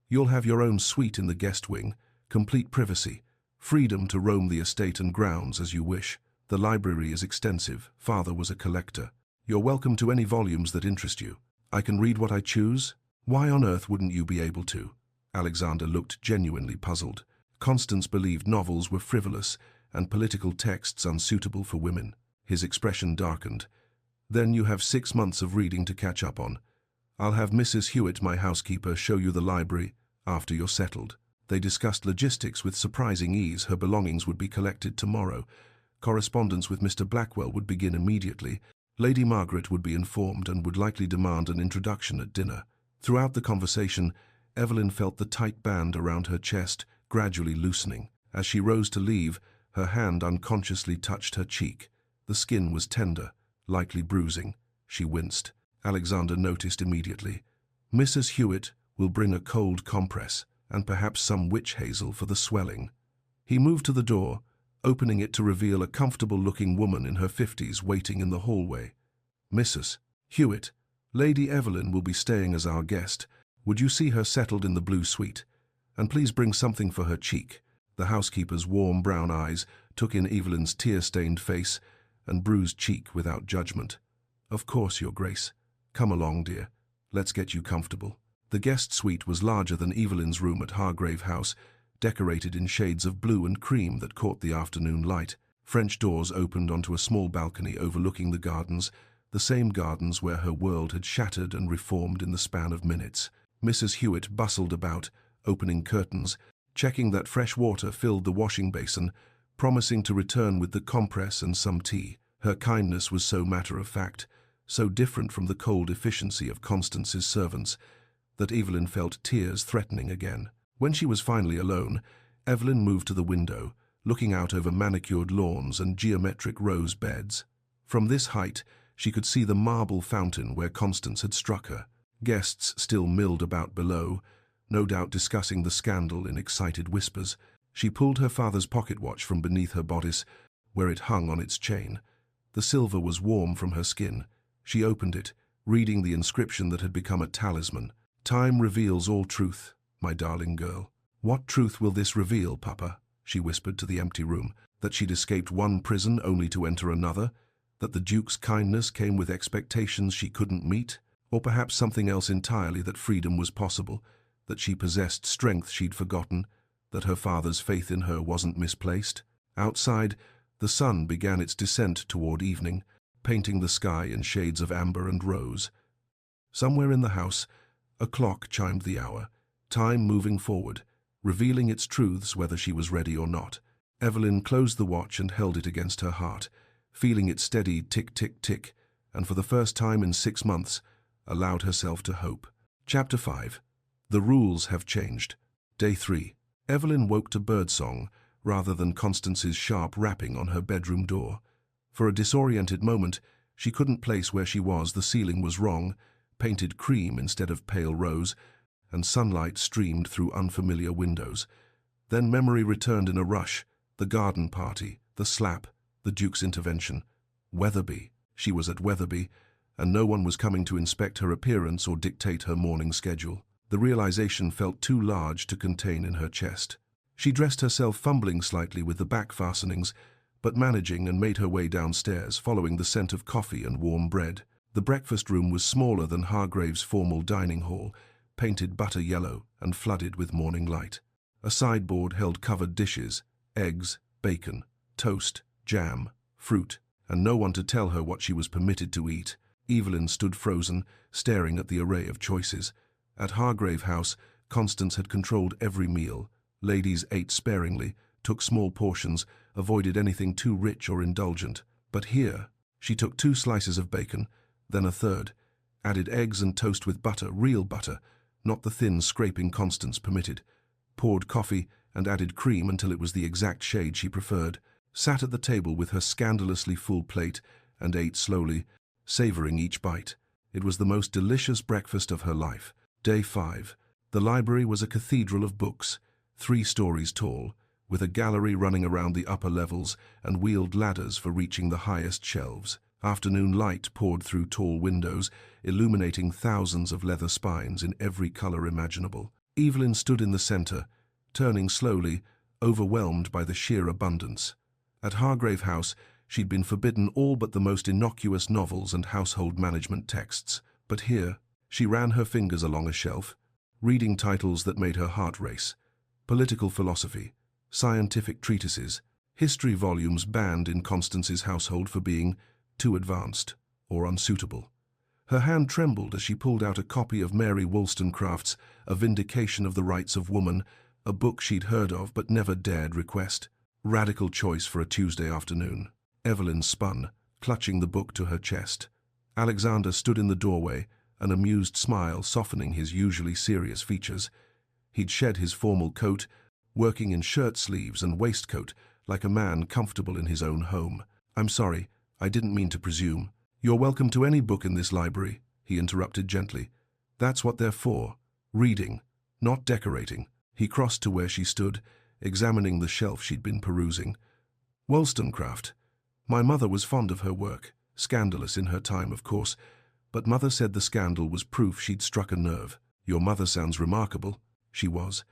You'll have your own suite in the guest wing, complete privacy, freedom to roam the estate and grounds as you wish. The library is extensive. Father was a collector. You're welcome to any volumes that interest you. I can read what I choose. Why on earth wouldn't you be able to? Alexander looked genuinely puzzled. Constance believed novels were frivolous and political texts unsuitable for women. His expression darkened. Then you have 6 months of reading to catch up on. I'll have Mrs. Hewitt, my housekeeper, show you the library after you're settled. They discussed logistics with surprising ease. Her belongings would be collected tomorrow. Correspondence with Mr. Blackwell would begin immediately. Lady Margaret would be informed and would likely demand an introduction at dinner. Throughout the conversation, Evelyn felt the tight band around her chest gradually loosening. As she rose to leave, her hand unconsciously touched her cheek. The skin was tender, likely bruising. She winced. Alexander noticed immediately. Mrs. Hewitt will bring a cold compress and perhaps some witch hazel for the swelling. He moved to the door, opening it to reveal a comfortable-looking woman in her 50s waiting in the hallway. Mrs. Hewitt, Lady Evelyn will be staying as our guest. Would you see her settled in the blue suite? And please bring something for her cheek." The housekeeper's warm brown eyes took in Evelyn's tear-stained face and bruised cheek without judgment. "Of course, Your Grace. Come along, dear. Let's get you comfortable." The guest suite was larger than Evelyn's room at Hargrave House, decorated in shades of blue and cream that caught the afternoon light. French doors opened onto a small balcony overlooking the gardens, the same gardens where her world had shattered and reformed in the span of minutes. Mrs. Hewitt bustled about, opening curtains, checking that fresh water filled the washing basin, promising to return with the compress and some tea. Her kindness was so matter-of-fact, so different from the cold efficiency of Constance's servants, that Evelyn felt tears threatening again. When she was finally alone, Evelyn moved to the window, looking out over manicured lawns and geometric rose beds. From this height, she could see the marble fountain where Constance had struck her. Guests still milled about below, no doubt discussing the scandal in excited whispers. She pulled her father's pocket watch from beneath her bodice, where it hung on its chain. The silver was warm from her skin. She opened it, reading the inscription that had become a talisman. "Time reveals all truth, my darling girl." "What truth will this reveal, Papa?" she whispered to the empty room. That she'd escaped one prison only to enter another? That the Duke's kindness came with expectations she couldn't meet? Or perhaps something else entirely, that freedom was possible, that she possessed strength she'd forgotten, that her father's faith in her wasn't misplaced? Outside, the sun began its descent toward evening, painting the sky in shades of amber and rose. Somewhere in the house, a clock chimed the hour, time moving forward, revealing its truths whether she was ready or not. Evelyn closed the watch and held it against her heart, feeling its steady tick-tick-tick, and for the first time in 6 months, allowed herself to hope. Chapter 5. The rules have changed. Day 3. Evelyn woke to birdsong rather than Constance's sharp rapping on her bedroom door. For a disoriented moment, she couldn't place where she was. The ceiling was wrong, painted cream instead of pale rose, and sunlight streamed through unfamiliar windows. Then memory returned in a rush. The garden party, the slap, the Duke's intervention. Weatherby. She was at Weatherby, and no one was coming to inspect her appearance or dictate her morning schedule. The realization felt too large to contain in her chest. She dressed herself, fumbling slightly with the back fastenings, but managing, and made her way downstairs, following the scent of coffee and warm bread. The breakfast room was smaller than Hargrave's formal dining hall, painted butter yellow and flooded with morning light. A sideboard held covered dishes, eggs, bacon, toast, jam, fruit, and no one to tell her what she was permitted to eat. Evelyn stood frozen, staring at the array of choices. At Hargrave House, Constance had controlled every meal. Ladies ate sparingly, took small portions, avoided anything too rich or indulgent. But here, she took 2 slices of bacon, then a third, added eggs and toast with butter, real butter, not the thin scraping Constance permitted, poured coffee and added cream until it was the exact shade she preferred, sat at the table with her scandalously full plate and ate slowly, savoring each bite. It was the most delicious breakfast of her life. Day 5. The library was a cathedral of books, 3 stories tall, with a gallery running around the upper levels and wheeled ladders for reaching the highest shelves. Afternoon light poured through tall windows, illuminating thousands of leather spines in every color imaginable. Evelyn stood in the center, turning slowly, overwhelmed by the sheer abundance. At Hargrave House, she'd been forbidden all but the most innocuous novels and household management texts. But here, she ran her fingers along a shelf, reading titles that made her heart race. Political philosophy, scientific treatises, history volumes banned in Constance's household for being too advanced or unsuitable. Her hand trembled as she pulled out a copy of Mary Wollstonecraft's A Vindication of the Rights of Woman, a book she'd heard of but never dared request. Radical choice for a Tuesday afternoon. Evelyn spun, clutching the book to her chest. Alexander stood in the doorway, an amused smile softening his usually serious features. He'd shed his formal coat, working in shirt sleeves and waistcoat like a man comfortable in his own home. "I'm sorry, I didn't mean to presume." "You're welcome to any book in this library," he interrupted gently. "That's what they're for, reading, not decorating." He crossed to where she stood, examining the shelf she'd been perusing. "Wollstonecraft. My mother was fond of her work, scandalous in her time, of course, but Mother said the scandal was proof she'd struck a nerve." "Your mother sounds remarkable." She was.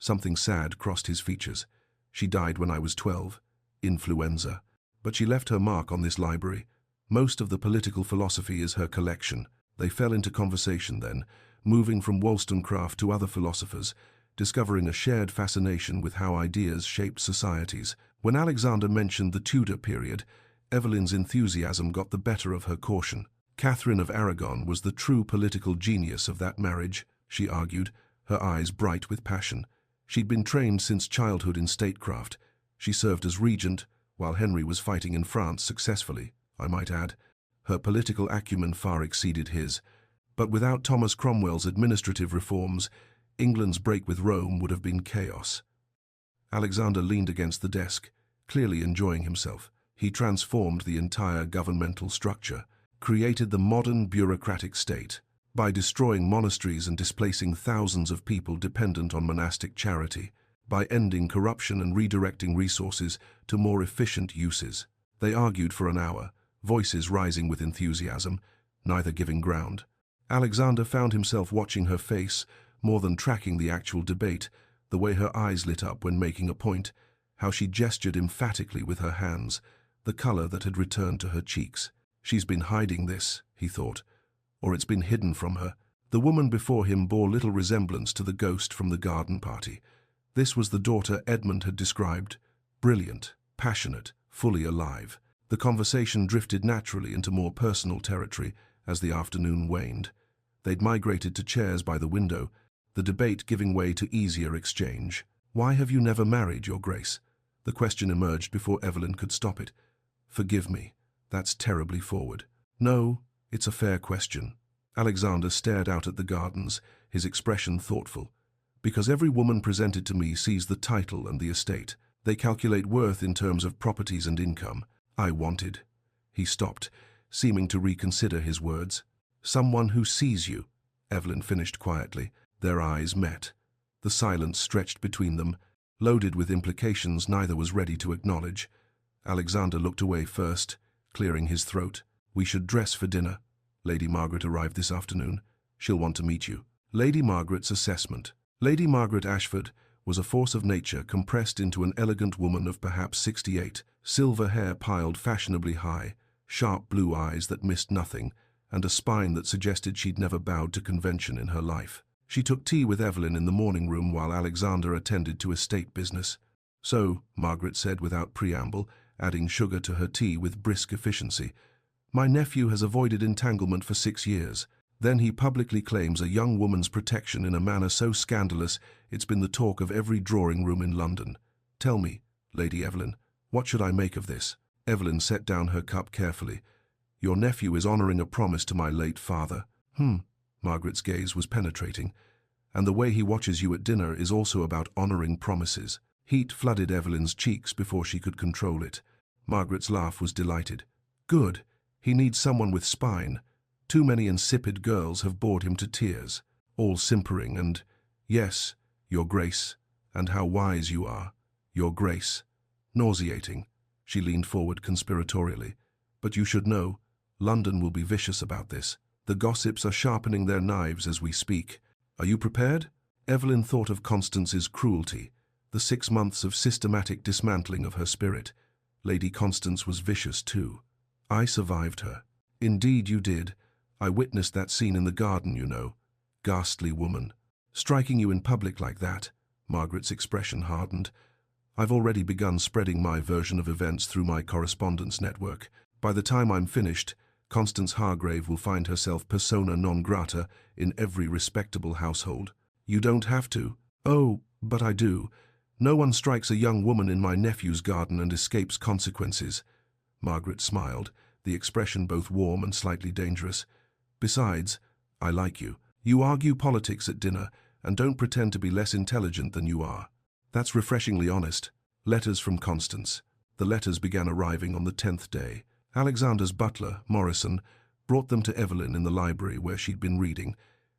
Something sad crossed his features. She died when I was 12. Influenza. But she left her mark on this library. Most of the political philosophy is her collection. They fell into conversation then, moving from Wollstonecraft to other philosophers, discovering a shared fascination with how ideas shaped societies. When Alexander mentioned the Tudor period, Evelyn's enthusiasm got the better of her caution. Catherine of Aragon was the true political genius of that marriage, she argued, her eyes bright with passion. She'd been trained since childhood in statecraft. She served as regent, while Henry was fighting in France successfully, I might add. Her political acumen far exceeded his. But without Thomas Cromwell's administrative reforms, England's break with Rome would have been chaos. Alexander leaned against the desk, clearly enjoying himself. He transformed the entire governmental structure, created the modern bureaucratic state, by destroying monasteries and displacing thousands of people dependent on monastic charity, by ending corruption and redirecting resources to more efficient uses. They argued for an hour, voices rising with enthusiasm, neither giving ground. Alexander found himself watching her face more than tracking the actual debate, the way her eyes lit up when making a point, how she gestured emphatically with her hands, the color that had returned to her cheeks. She's been hiding this, he thought, or it's been hidden from her. The woman before him bore little resemblance to the ghost from the garden party. This was the daughter Edmund had described, brilliant, passionate, fully alive. The conversation drifted naturally into more personal territory as the afternoon waned. They'd migrated to chairs by the window, the debate giving way to easier exchange. "Why have you never married, Your Grace?" The question emerged before Evelyn could stop it. "Forgive me, that's terribly forward." "No, it's a fair question." Alexander stared out at the gardens, his expression thoughtful. "Because every woman presented to me sees the title and the estate. They calculate worth in terms of properties and income. I wanted." He stopped, seeming to reconsider his words. "Someone who sees you," Evelyn finished quietly. Their eyes met. The silence stretched between them, loaded with implications neither was ready to acknowledge. Alexander looked away first, clearing his throat. "We should dress for dinner. Lady Margaret arrived this afternoon. She'll want to meet you." Lady Margaret's assessment. Lady Margaret Ashford was a force of nature compressed into an elegant woman of perhaps 68, silver hair piled fashionably high, sharp blue eyes that missed nothing, and a spine that suggested she'd never bowed to convention in her life. She took tea with Evelyn in the morning room while Alexander attended to estate business. "So," Margaret said without preamble, adding sugar to her tea with brisk efficiency, "my nephew has avoided entanglement for 6 years. Then he publicly claims a young woman's protection in a manner so scandalous it's been the talk of every drawing room in London. Tell me, Lady Evelyn, what should I make of this?" Evelyn set down her cup carefully. "Your nephew is honoring a promise to my late father." Margaret's gaze was penetrating. "And the way he watches you at dinner is also about honoring promises." Heat flooded Evelyn's cheeks before she could control it. Margaret's laugh was delighted. "Good. He needs someone with spine. Too many insipid girls have bored him to tears, all simpering and, 'Yes, Your Grace, and how wise you are, Your Grace.' Nauseating." She leaned forward conspiratorially. "But you should know, London will be vicious about this. The gossips are sharpening their knives as we speak. Are you prepared?" Evelyn thought of Constance's cruelty, the 6 months of systematic dismantling of her spirit. Lady Constance was vicious too. "I survived her." "Indeed you did. I witnessed that scene in the garden, you know. Ghastly woman. Striking you in public like that." Margaret's expression hardened. "I've already begun spreading my version of events through my correspondence network. By the time I'm finished, Constance Hargrave will find herself persona non grata in every respectable household." "You don't have to." "Oh, but I do. No one strikes a young woman in my nephew's garden and escapes consequences." Margaret smiled, the expression both warm and slightly dangerous. "Besides, I like you. You argue politics at dinner and don't pretend to be less intelligent than you are." "That's refreshingly honest." Letters from Constance. The letters began arriving on the 10th day. Alexander's butler, Morrison, brought them to Evelyn in the library where she'd been reading,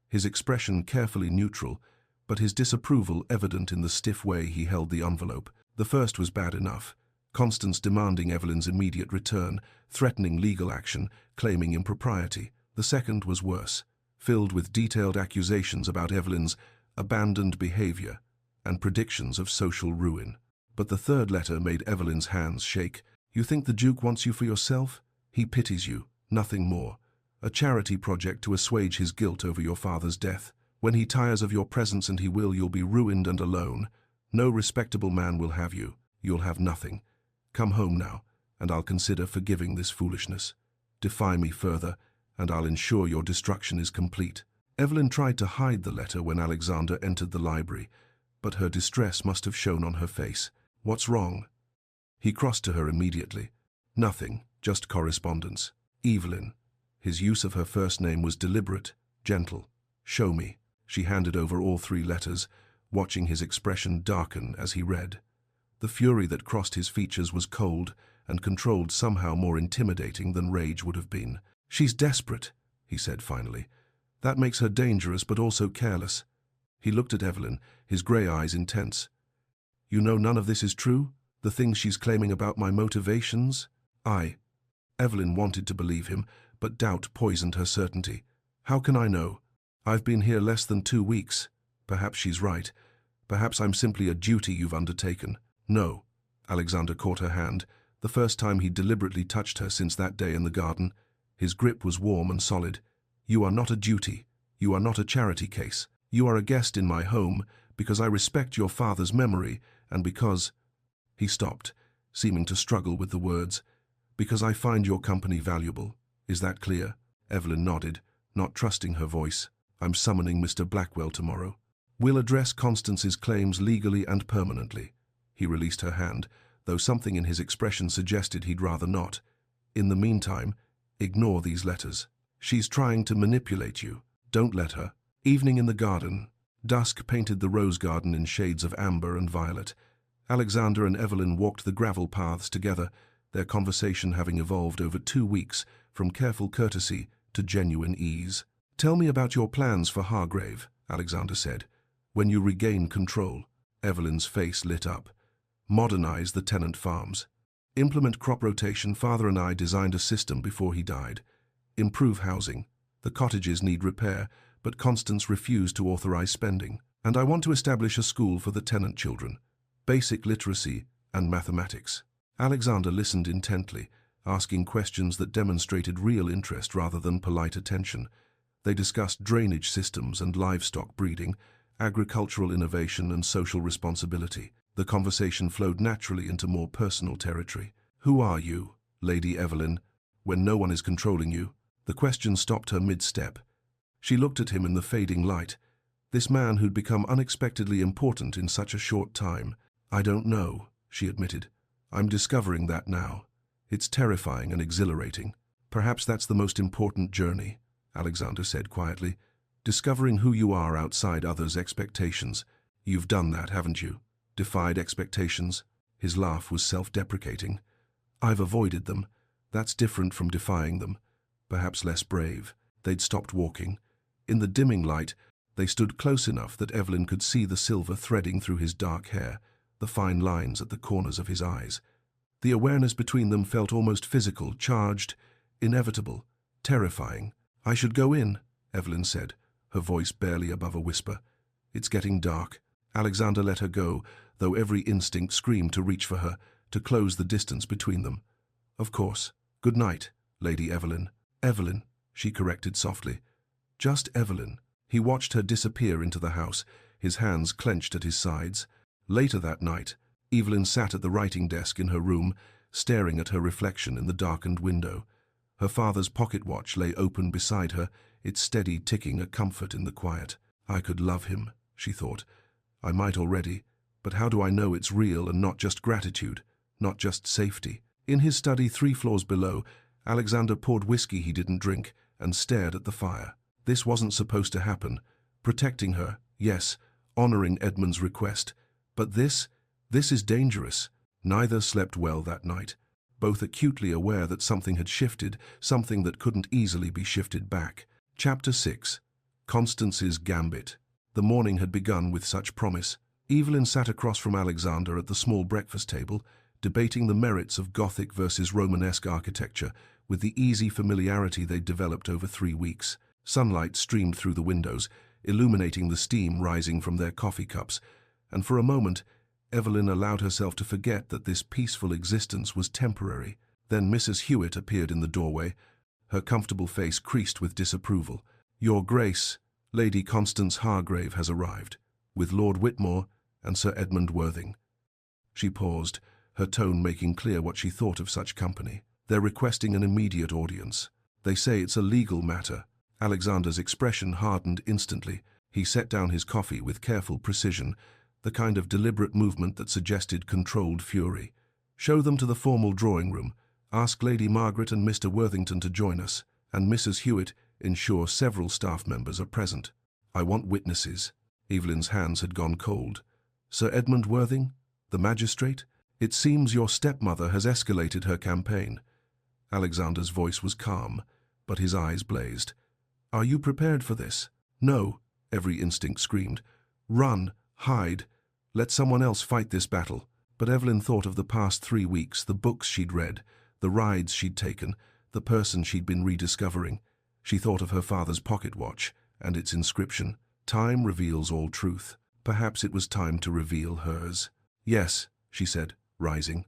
his expression carefully neutral, but his disapproval evident in the stiff way he held the envelope. The first was bad enough. Constance demanding Evelyn's immediate return, threatening legal action, claiming impropriety. The second was worse, filled with detailed accusations about Evelyn's abandoned behavior. and predictions of social ruin. But the third letter made Evelyn's hands shake. You think the Duke wants you for yourself? He pities you, nothing more. A charity project to assuage his guilt over your father's death. When he tires of your presence, and he will, you'll be ruined and alone. No respectable man will have you. You'll have nothing. Come home now, and I'll consider forgiving this foolishness. Defy me further, and I'll ensure your destruction is complete. Evelyn tried to hide the letter when Alexander entered the library, but her distress must have shown on her face. What's wrong? He crossed to her immediately. Nothing, just correspondence. Evelyn. His use of her first name was deliberate, gentle. Show me. She handed over all 3 letters, watching his expression darken as he read. The fury that crossed his features was cold and controlled, somehow more intimidating than rage would have been. She's desperate, he said finally. That makes her dangerous but also careless. He looked at Evelyn, his grey eyes intense. You know none of this is true? The things she's claiming about my motivations? Evelyn wanted to believe him, but doubt poisoned her certainty. How can I know? I've been here less than 2 weeks. Perhaps she's right. Perhaps I'm simply a duty you've undertaken. No. Alexander caught her hand, the first time he'd deliberately touched her since that day in the garden. His grip was warm and solid. You are not a duty. You are not a charity case. You are a guest in my home because I respect your father's memory and because... He stopped, seeming to struggle with the words. Because I find your company valuable. Is that clear? Evelyn nodded, not trusting her voice. I'm summoning Mr. Blackwell tomorrow. We'll address Constance's claims legally and permanently. He released her hand, though something in his expression suggested he'd rather not. In the meantime, ignore these letters. She's trying to manipulate you. Don't let her. Evening in the garden. Dusk painted the rose garden in shades of amber and violet. Alexander and Evelyn walked the gravel paths together, their conversation having evolved over 2 weeks from careful courtesy to genuine ease. Tell me about your plans for Hargrave, Alexander said. When you regain control. Evelyn's face lit up. Modernize the tenant farms. Implement crop rotation. Father and I designed a system before he died. Improve housing. The cottages need repair, but Constance refused to authorize spending. And I want to establish a school for the tenant children. Basic literacy and mathematics. Alexander listened intently, asking questions that demonstrated real interest rather than polite attention. They discussed drainage systems and livestock breeding, agricultural innovation and social responsibility. The conversation flowed naturally into more personal territory. Who are you, Lady Evelyn, when no one is controlling you? The question stopped her mid-step. She looked at him in the fading light. This man who'd become unexpectedly important in such a short time. I don't know, she admitted. I'm discovering that now. It's terrifying and exhilarating. Perhaps that's the most important journey, Alexander said quietly. Discovering who you are outside others' expectations. You've done that, haven't you? Defied expectations. His laugh was self-deprecating. I've avoided them. That's different from defying them. Perhaps less brave. They'd stopped walking. In the dimming light, they stood close enough that Evelyn could see the silver threading through his dark hair, the fine lines at the corners of his eyes. The awareness between them felt almost physical, charged, inevitable, terrifying. I should go in, Evelyn said, her voice barely above a whisper. It's getting dark. Alexander let her go, though every instinct screamed to reach for her, to close the distance between them. Of course. Good night, Lady Evelyn. Evelyn, she corrected softly. Just Evelyn. He watched her disappear into the house, his hands clenched at his sides. Later that night, Evelyn sat at the writing desk in her room, staring at her reflection in the darkened window. Her father's pocket watch lay open beside her, its steady ticking a comfort in the quiet. I could love him, she thought. I might already, but how do I know it's real and not just gratitude, not just safety? In his study 3 floors below, Alexander poured whiskey he didn't drink and stared at the fire. This wasn't supposed to happen. Protecting her, yes, honoring Edmund's request. But this is dangerous. Neither slept well that night, both acutely aware that something had shifted, something that couldn't easily be shifted back. Chapter 6. Constance's Gambit. The morning had begun with such promise. Evelyn sat across from Alexander at the small breakfast table, debating the merits of Gothic versus Romanesque architecture with the easy familiarity they'd developed over 3 weeks. Sunlight streamed through the windows, illuminating the steam rising from their coffee cups, and for a moment, Evelyn allowed herself to forget that this peaceful existence was temporary. Then Mrs. Hewitt appeared in the doorway, her comfortable face creased with disapproval. "Your Grace, Lady Constance Hargrave has arrived, with Lord Whitmore and Sir Edmund Worthing." She paused, her tone making clear what she thought of such company. "They're requesting an immediate audience. They say it's a legal matter." Alexander's expression hardened instantly. He set down his coffee with careful precision, the kind of deliberate movement that suggested controlled fury. "Show them to the formal drawing room. Ask Lady Margaret and Mr. Worthington to join us, and Mrs. Hewitt ensure several staff members are present. I want witnesses." Evelyn's hands had gone cold. "Sir Edmund Worthing? The magistrate? It seems your stepmother has escalated her campaign." Alexander's voice was calm, but his eyes blazed. "Are you prepared for this?" "No," every instinct screamed. "Run, hide, let someone else fight this battle." But Evelyn thought of the past 3 weeks, the books she'd read, the rides she'd taken, the person she'd been rediscovering. She thought of her father's pocket watch and its inscription, "Time reveals all truth." Perhaps it was time to reveal hers. "Yes," she said, rising.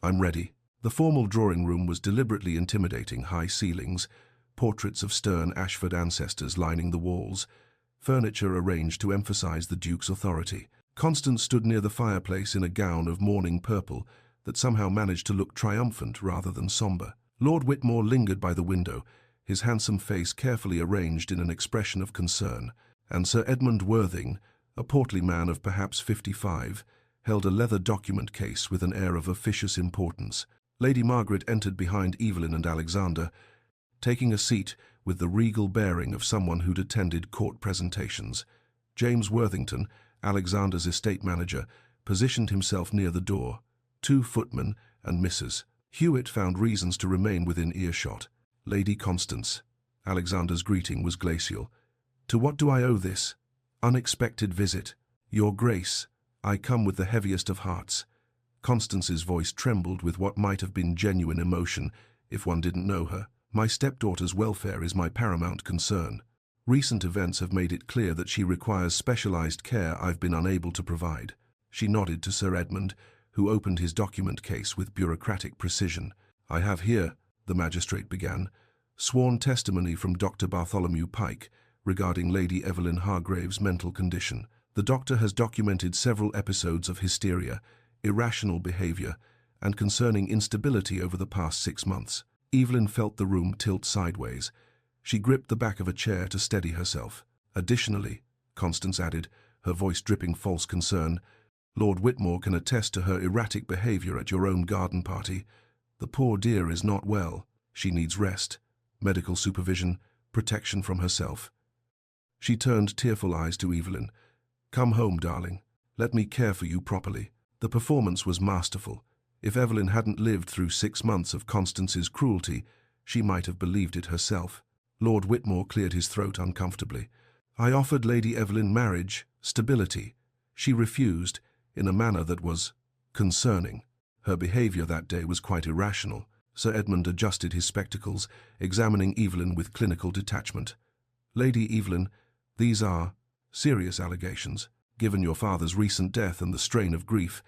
"I'm ready." The formal drawing room was deliberately intimidating. High ceilings, portraits of stern Ashford ancestors lining the walls, furniture arranged to emphasize the Duke's authority. Constance stood near the fireplace in a gown of mourning purple that somehow managed to look triumphant rather than somber. Lord Whitmore lingered by the window, his handsome face carefully arranged in an expression of concern, and Sir Edmund Worthing, a portly man of perhaps 55, held a leather document case with an air of officious importance. Lady Margaret entered behind Evelyn and Alexander, taking a seat with the regal bearing of someone who'd attended court presentations. James Worthington, Alexander's estate manager, positioned himself near the door. 2 footmen and Mrs. Hewitt found reasons to remain within earshot. "Lady Constance." Alexander's greeting was glacial. "To what do I owe this unexpected visit?" "Your Grace, I come with the heaviest of hearts." Constance's voice trembled with what might have been genuine emotion if one didn't know her. "My stepdaughter's welfare is my paramount concern. Recent events have made it clear that she requires specialized care I've been unable to provide." She nodded to Sir Edmund, who opened his document case with bureaucratic precision. "I have here," the magistrate began, "sworn testimony from Dr. Bartholomew Pike regarding Lady Evelyn Hargrave's mental condition. The doctor has documented several episodes of hysteria, irrational behavior, and concerning instability over the past 6 months." Evelyn felt the room tilt sideways. She gripped the back of a chair to steady herself. "Additionally," Constance added, her voice dripping false concern, "Lord Whitmore can attest to her erratic behavior at your own garden party. The poor dear is not well. She needs rest, medical supervision, protection from herself." She turned tearful eyes to Evelyn. "Come home, darling. Let me care for you properly." The performance was masterful. If Evelyn hadn't lived through 6 months of Constance's cruelty, she might have believed it herself. Lord Whitmore cleared his throat uncomfortably. "I offered Lady Evelyn marriage, stability. She refused, in a manner that was concerning. Her behavior that day was quite irrational." Sir Edmund adjusted his spectacles, examining Evelyn with clinical detachment. "Lady Evelyn, these are serious allegations. Given your father's recent death and the strain of grief,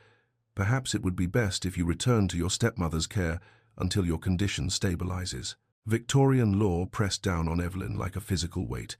perhaps it would be best if you return to your stepmother's care until your condition stabilizes." Victorian law pressed down on Evelyn like a physical weight.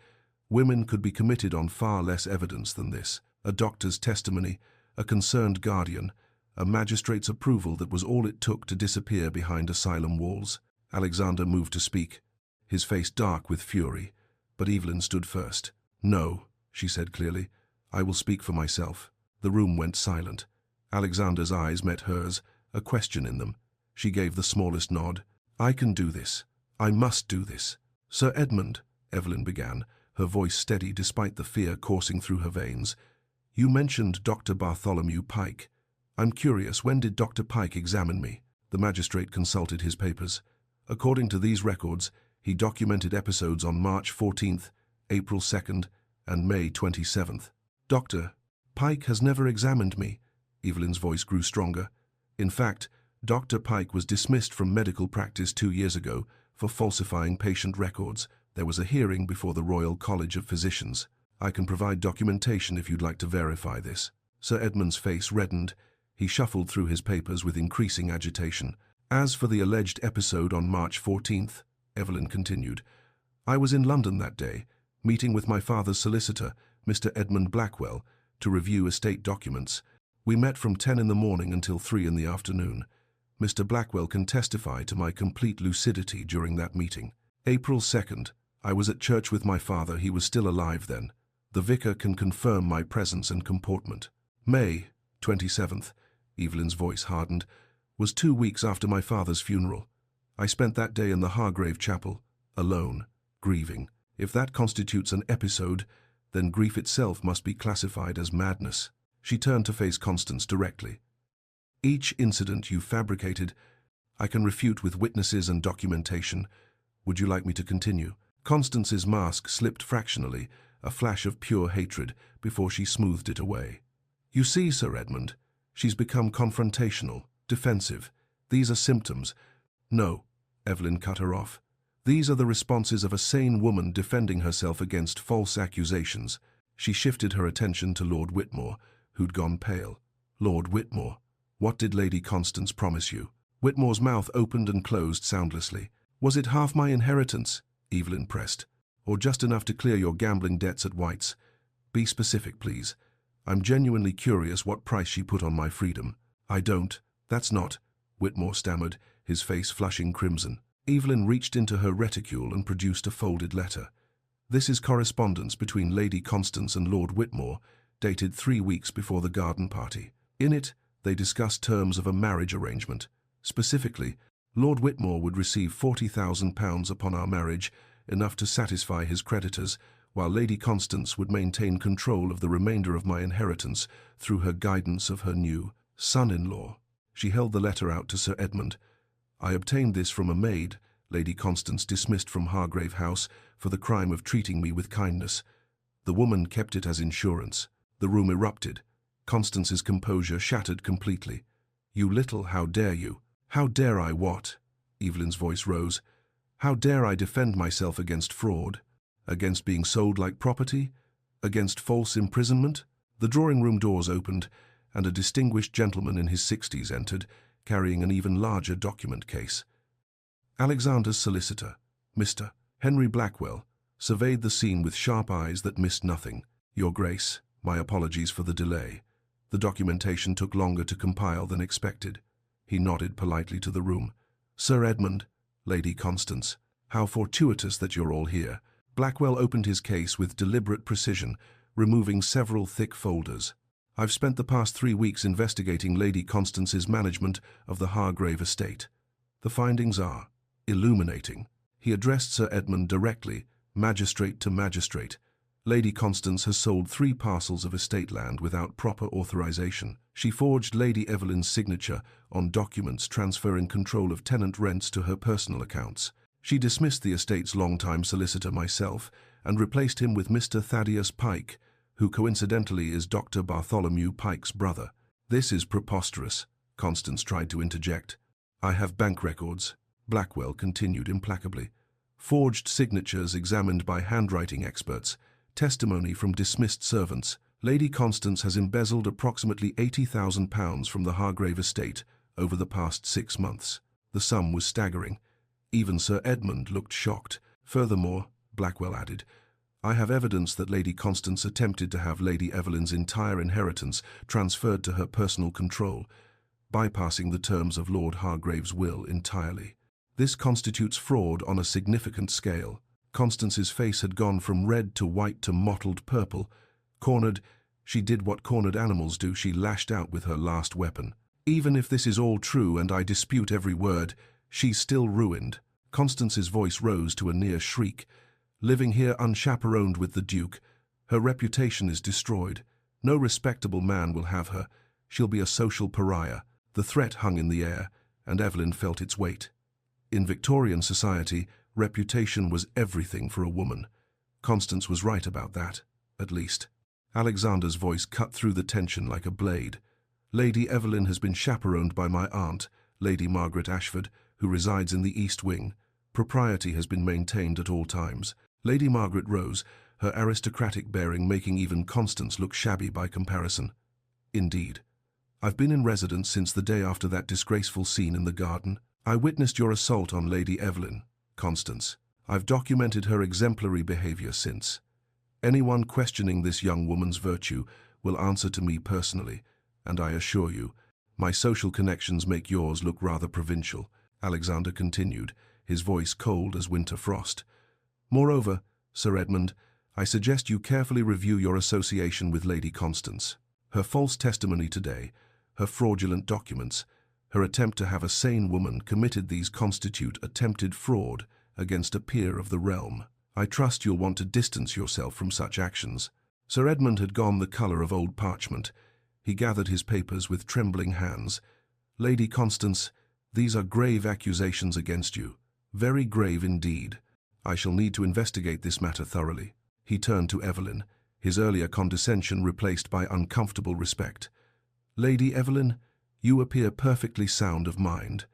Women could be committed on far less evidence than this. A doctor's testimony, a concerned guardian, a magistrate's approval that was all it took to disappear behind asylum walls. Alexander moved to speak, his face dark with fury, but Evelyn stood first. "No," she said clearly, "I will speak for myself." The room went silent. Alexander's eyes met hers, a question in them. She gave the smallest nod. "I can do this. I must do this." "Sir Edmund," Evelyn began, her voice steady despite the fear coursing through her veins, "you mentioned Dr. Bartholomew Pike. I'm curious, when did Dr. Pike examine me?" The magistrate consulted his papers. According to these records, he documented episodes on March 14th, April 2nd, and May 27th. "Dr. Pike has never examined me." Evelyn's voice grew stronger. "In fact, Dr. Pike was dismissed from medical practice 2 years ago for falsifying patient records. There was a hearing before the Royal College of Physicians. I can provide documentation if you'd like to verify this." Sir Edmund's face reddened. He shuffled through his papers with increasing agitation. As for the alleged episode on March 14th, Evelyn continued, I was in London that day, meeting with my father's solicitor, Mr. Edmund Blackwell, to review estate documents. We met from 10 in the morning until 3 in the afternoon. Mr. Blackwell can testify to my complete lucidity during that meeting. April 2nd, I was at church with my father. He was still alive then. The vicar can confirm my presence and comportment. May 27th, Evelyn's voice hardened, was 2 weeks after my father's funeral. I spent that day in the Hargrave Chapel, alone, grieving. If that constitutes an episode, then grief itself must be classified as madness. She turned to face Constance directly. Each incident you fabricated, I can refute with witnesses and documentation. Would you like me to continue? Constance's mask slipped fractionally, a flash of pure hatred, before she smoothed it away. You see, Sir Edmund, she's become confrontational, defensive. These are symptoms. No, Evelyn cut her off. These are the responses of a sane woman defending herself against false accusations. She shifted her attention to Lord Whitmore, who'd gone pale. Lord Whitmore, what did Lady Constance promise you? Whitmore's mouth opened and closed soundlessly. Was it half my inheritance? Evelyn pressed. Or just enough to clear your gambling debts at White's? Be specific, please. I'm genuinely curious what price she put on my freedom. I don't. That's not, Whitmore stammered, his face flushing crimson. Evelyn reached into her reticule and produced a folded letter. This is correspondence between Lady Constance and Lord Whitmore, dated 3 weeks before the garden party. In it, they discussed terms of a marriage arrangement. Specifically, Lord Whitmore would receive £40,000 upon our marriage, enough to satisfy his creditors, while Lady Constance would maintain control of the remainder of my inheritance through her guidance of her new son-in-law. She held the letter out to Sir Edmund. I obtained this from a maid, Lady Constance dismissed from Hargrave House for the crime of treating me with kindness. The woman kept it as insurance. The room erupted. Constance's composure shattered completely. You little, how dare you? How dare I what? Evelyn's voice rose. How dare I defend myself against fraud? Against being sold like property? Against false imprisonment? The drawing-room doors opened, and a distinguished gentleman in his 60s entered, carrying an even larger document case. Alexander's solicitor, Mr. Henry Blackwell, surveyed the scene with sharp eyes that missed nothing. Your Grace, my apologies for the delay. The documentation took longer to compile than expected. He nodded politely to the room. Sir Edmund, Lady Constance, how fortuitous that you're all here. Blackwell opened his case with deliberate precision, removing several thick folders. I've spent the past 3 weeks investigating Lady Constance's management of the Hargrave estate. The findings are illuminating. He addressed Sir Edmund directly, magistrate to magistrate. Lady Constance has sold 3 parcels of estate land without proper authorization. She forged Lady Evelyn's signature on documents transferring control of tenant rents to her personal accounts. She dismissed the estate's longtime solicitor, myself, and replaced him with Mr. Thaddeus Pike, who coincidentally is Dr. Bartholomew Pike's brother. This is preposterous, Constance tried to interject. I have bank records, Blackwell continued implacably. Forged signatures examined by handwriting experts, testimony from dismissed servants. Lady Constance has embezzled approximately £80,000 from the Hargrave estate over the past 6 months. The sum was staggering. Even Sir Edmund looked shocked. Furthermore, Blackwell added, I have evidence that Lady Constance attempted to have Lady Evelyn's entire inheritance transferred to her personal control, bypassing the terms of Lord Hargrave's will entirely. This constitutes fraud on a significant scale. Constance's face had gone from red to white to mottled purple. Cornered, she did what cornered animals do, she lashed out with her last weapon. Even if this is all true, and I dispute every word, she's still ruined. Constance's voice rose to a near shriek. Living here unchaperoned with the Duke, her reputation is destroyed. No respectable man will have her. She'll be a social pariah. The threat hung in the air, and Evelyn felt its weight. In Victorian society, reputation was everything for a woman. Constance was right about that, at least. Alexander's voice cut through the tension like a blade. Lady Evelyn has been chaperoned by my aunt, Lady Margaret Ashford, who resides in the East Wing. Propriety has been maintained at all times. Lady Margaret rose, her aristocratic bearing making even Constance look shabby by comparison. Indeed. I've been in residence since the day after that disgraceful scene in the garden. I witnessed your assault on Lady Evelyn, Constance. I've documented her exemplary behavior since. Anyone questioning this young woman's virtue will answer to me personally, and I assure you, my social connections make yours look rather provincial, Alexander continued, his voice cold as winter frost. Moreover, Sir Edmund, I suggest you carefully review your association with Lady Constance. Her false testimony today, her fraudulent documents, her attempt to have a sane woman committed these constitute attempted fraud against a peer of the realm. I trust you'll want to distance yourself from such actions. Sir Edmund had gone the colour of old parchment. He gathered his papers with trembling hands. Lady Constance, these are grave accusations against you. Very grave indeed. I shall need to investigate this matter thoroughly. He turned to Evelyn, his earlier condescension replaced by uncomfortable respect. Lady Evelyn, you appear perfectly sound of mind.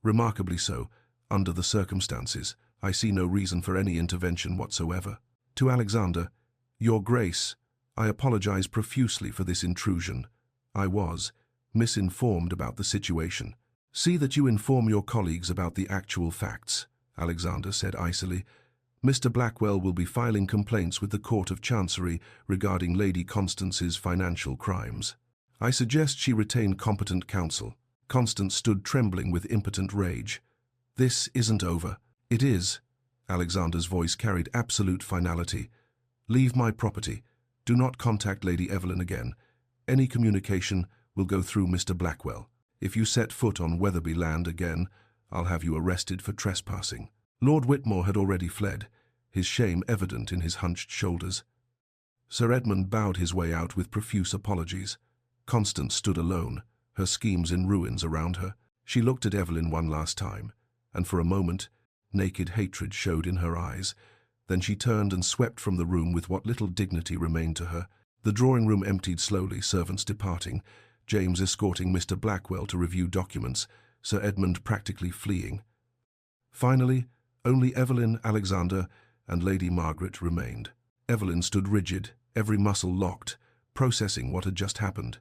Remarkably so, under the circumstances. I see no reason for any intervention whatsoever. To Alexander, Your Grace, I apologize profusely for this intrusion. I was misinformed about the situation. See that you inform your colleagues about the actual facts, Alexander said icily. Mr. Blackwell will be filing complaints with the Court of Chancery regarding Lady Constance's financial crimes. I suggest she retain competent counsel. Constance stood trembling with impotent rage. This isn't over. It is. Alexander's voice carried absolute finality. Leave my property. Do not contact Lady Evelyn again. Any communication will go through Mr. Blackwell. If you set foot on Wetherby land again, I'll have you arrested for trespassing. Lord Whitmore had already fled, his shame evident in his hunched shoulders. Sir Edmund bowed his way out with profuse apologies. Constance stood alone, her schemes in ruins around her. She looked at Evelyn one last time, and for a moment, naked hatred showed in her eyes. Then she turned and swept from the room with what little dignity remained to her. The drawing-room emptied slowly, servants departing, James escorting Mr. Blackwell to review documents, Sir Edmund practically fleeing. Finally, only Evelyn, Alexander, and Lady Margaret remained. Evelyn stood rigid, every muscle locked, processing what had just happened.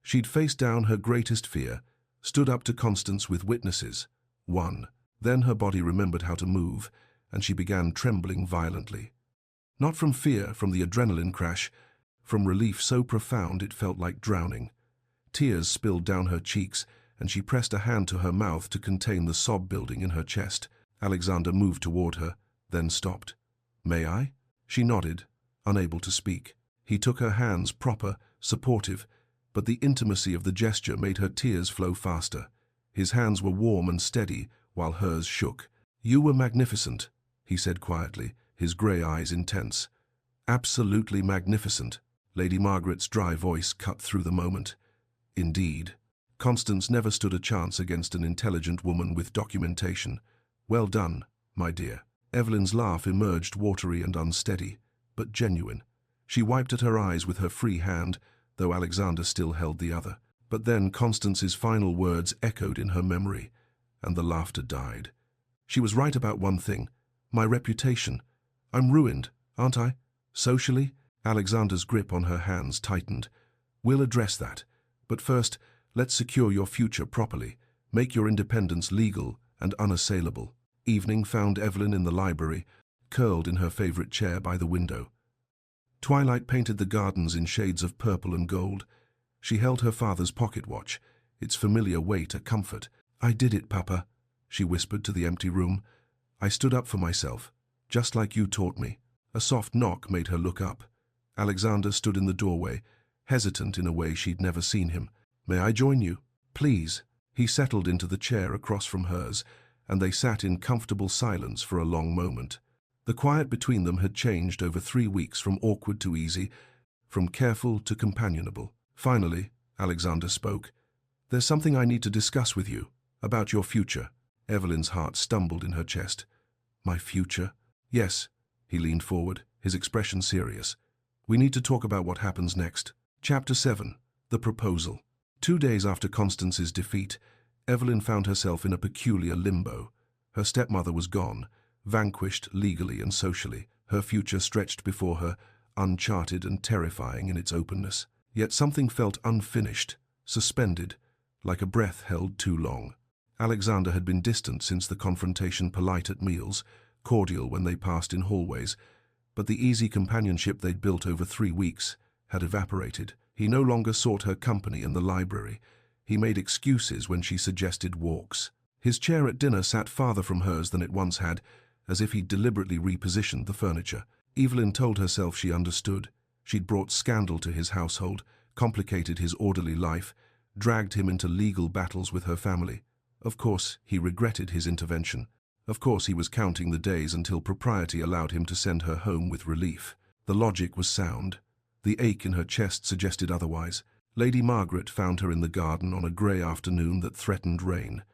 She'd faced down her greatest fear, stood up to Constance with witnesses. One. Then her body remembered how to move, and she began trembling violently. Not from fear, from the adrenaline crash, from relief so profound it felt like drowning. Tears spilled down her cheeks, and she pressed a hand to her mouth to contain the sob building in her chest. Alexander moved toward her, then stopped. May I? She nodded, unable to speak. He took her hands, proper, supportive, but the intimacy of the gesture made her tears flow faster. His hands were warm and steady, while hers shook. You were magnificent, he said quietly, his grey eyes intense. Absolutely magnificent. Lady Margaret's dry voice cut through the moment. Indeed. Constance never stood a chance against an intelligent woman with documentation. Well done, my dear. Evelyn's laugh emerged watery and unsteady, but genuine. She wiped at her eyes with her free hand, though Alexander still held the other. But then Constance's final words echoed in her memory, and the laughter died. She was right about one thing. My reputation. I'm ruined, aren't I? Socially? Alexander's grip on her hands tightened. We'll address that. But first, let's secure your future properly. Make your independence legal and unassailable. Evening found Evelyn in the library, curled in her favorite chair by the window. Twilight painted the gardens in shades of purple and gold. She held her father's pocket watch, its familiar weight a comfort. I did it, Papa, she whispered to the empty room. I stood up for myself, just like you taught me. A soft knock made her look up. Alexander stood in the doorway, hesitant in a way she'd never seen him. May I join you? Please. He settled into the chair across from hers, and they sat in comfortable silence for a long moment. The quiet between them had changed over 3 weeks from awkward to easy, from careful to companionable. Finally, Alexander spoke. There's something I need to discuss with you, about your future. Evelyn's heart stumbled in her chest. My future? Yes. He leaned forward, his expression serious. We need to talk about what happens next. Chapter 7. The Proposal. 2 days after Constance's defeat, Evelyn found herself in a peculiar limbo. Her stepmother was gone, vanquished legally and socially. Her future stretched before her, uncharted and terrifying in its openness. Yet something felt unfinished, suspended, like a breath held too long. Alexander had been distant since the confrontation, polite at meals, cordial when they passed in hallways, but the easy companionship they'd built over 3 weeks had evaporated. He no longer sought her company in the library. He made excuses when she suggested walks. His chair at dinner sat farther from hers than it once had, as if he'd deliberately repositioned the furniture. Evelyn told herself she understood. She'd brought scandal to his household, complicated his orderly life, dragged him into legal battles with her family. Of course, he regretted his intervention. Of course, he was counting the days until propriety allowed him to send her home with relief. The logic was sound. The ache in her chest suggested otherwise. Lady Margaret found her in the garden on a grey afternoon that threatened rain.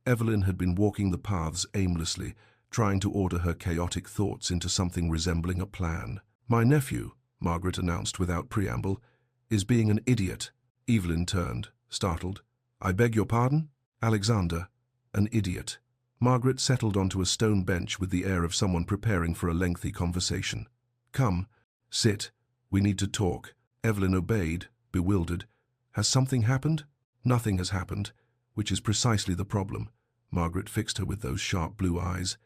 Evelyn had been walking the paths aimlessly, trying to order her chaotic thoughts into something resembling a plan. "My nephew," Margaret announced without preamble, "is being an idiot." Evelyn turned, startled. "I beg your pardon?" "Alexander, an idiot." Margaret settled onto a stone bench with the air of someone preparing for a lengthy conversation. "Come, sit. We need to talk." Evelyn obeyed, bewildered. "Has something happened?" "Nothing has happened, which is precisely the problem." Margaret fixed her with those sharp blue eyes.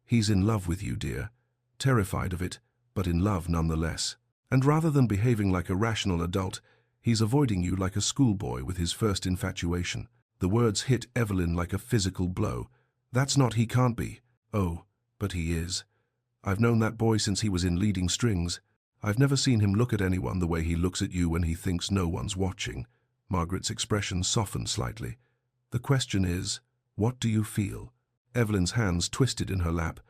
"He's in love with you, dear. Terrified of it, but in love nonetheless. And rather than behaving like a rational adult, he's avoiding you like a schoolboy with his first infatuation." The words hit Evelyn like a physical blow. "That's not he can't be." "Oh, but he is. I've known that boy since he was in leading strings. I've never seen him look at anyone the way he looks at you when he thinks no one's watching." Margaret's expression softened slightly. "The question is, what do you feel?" Evelyn's hands twisted in her lap.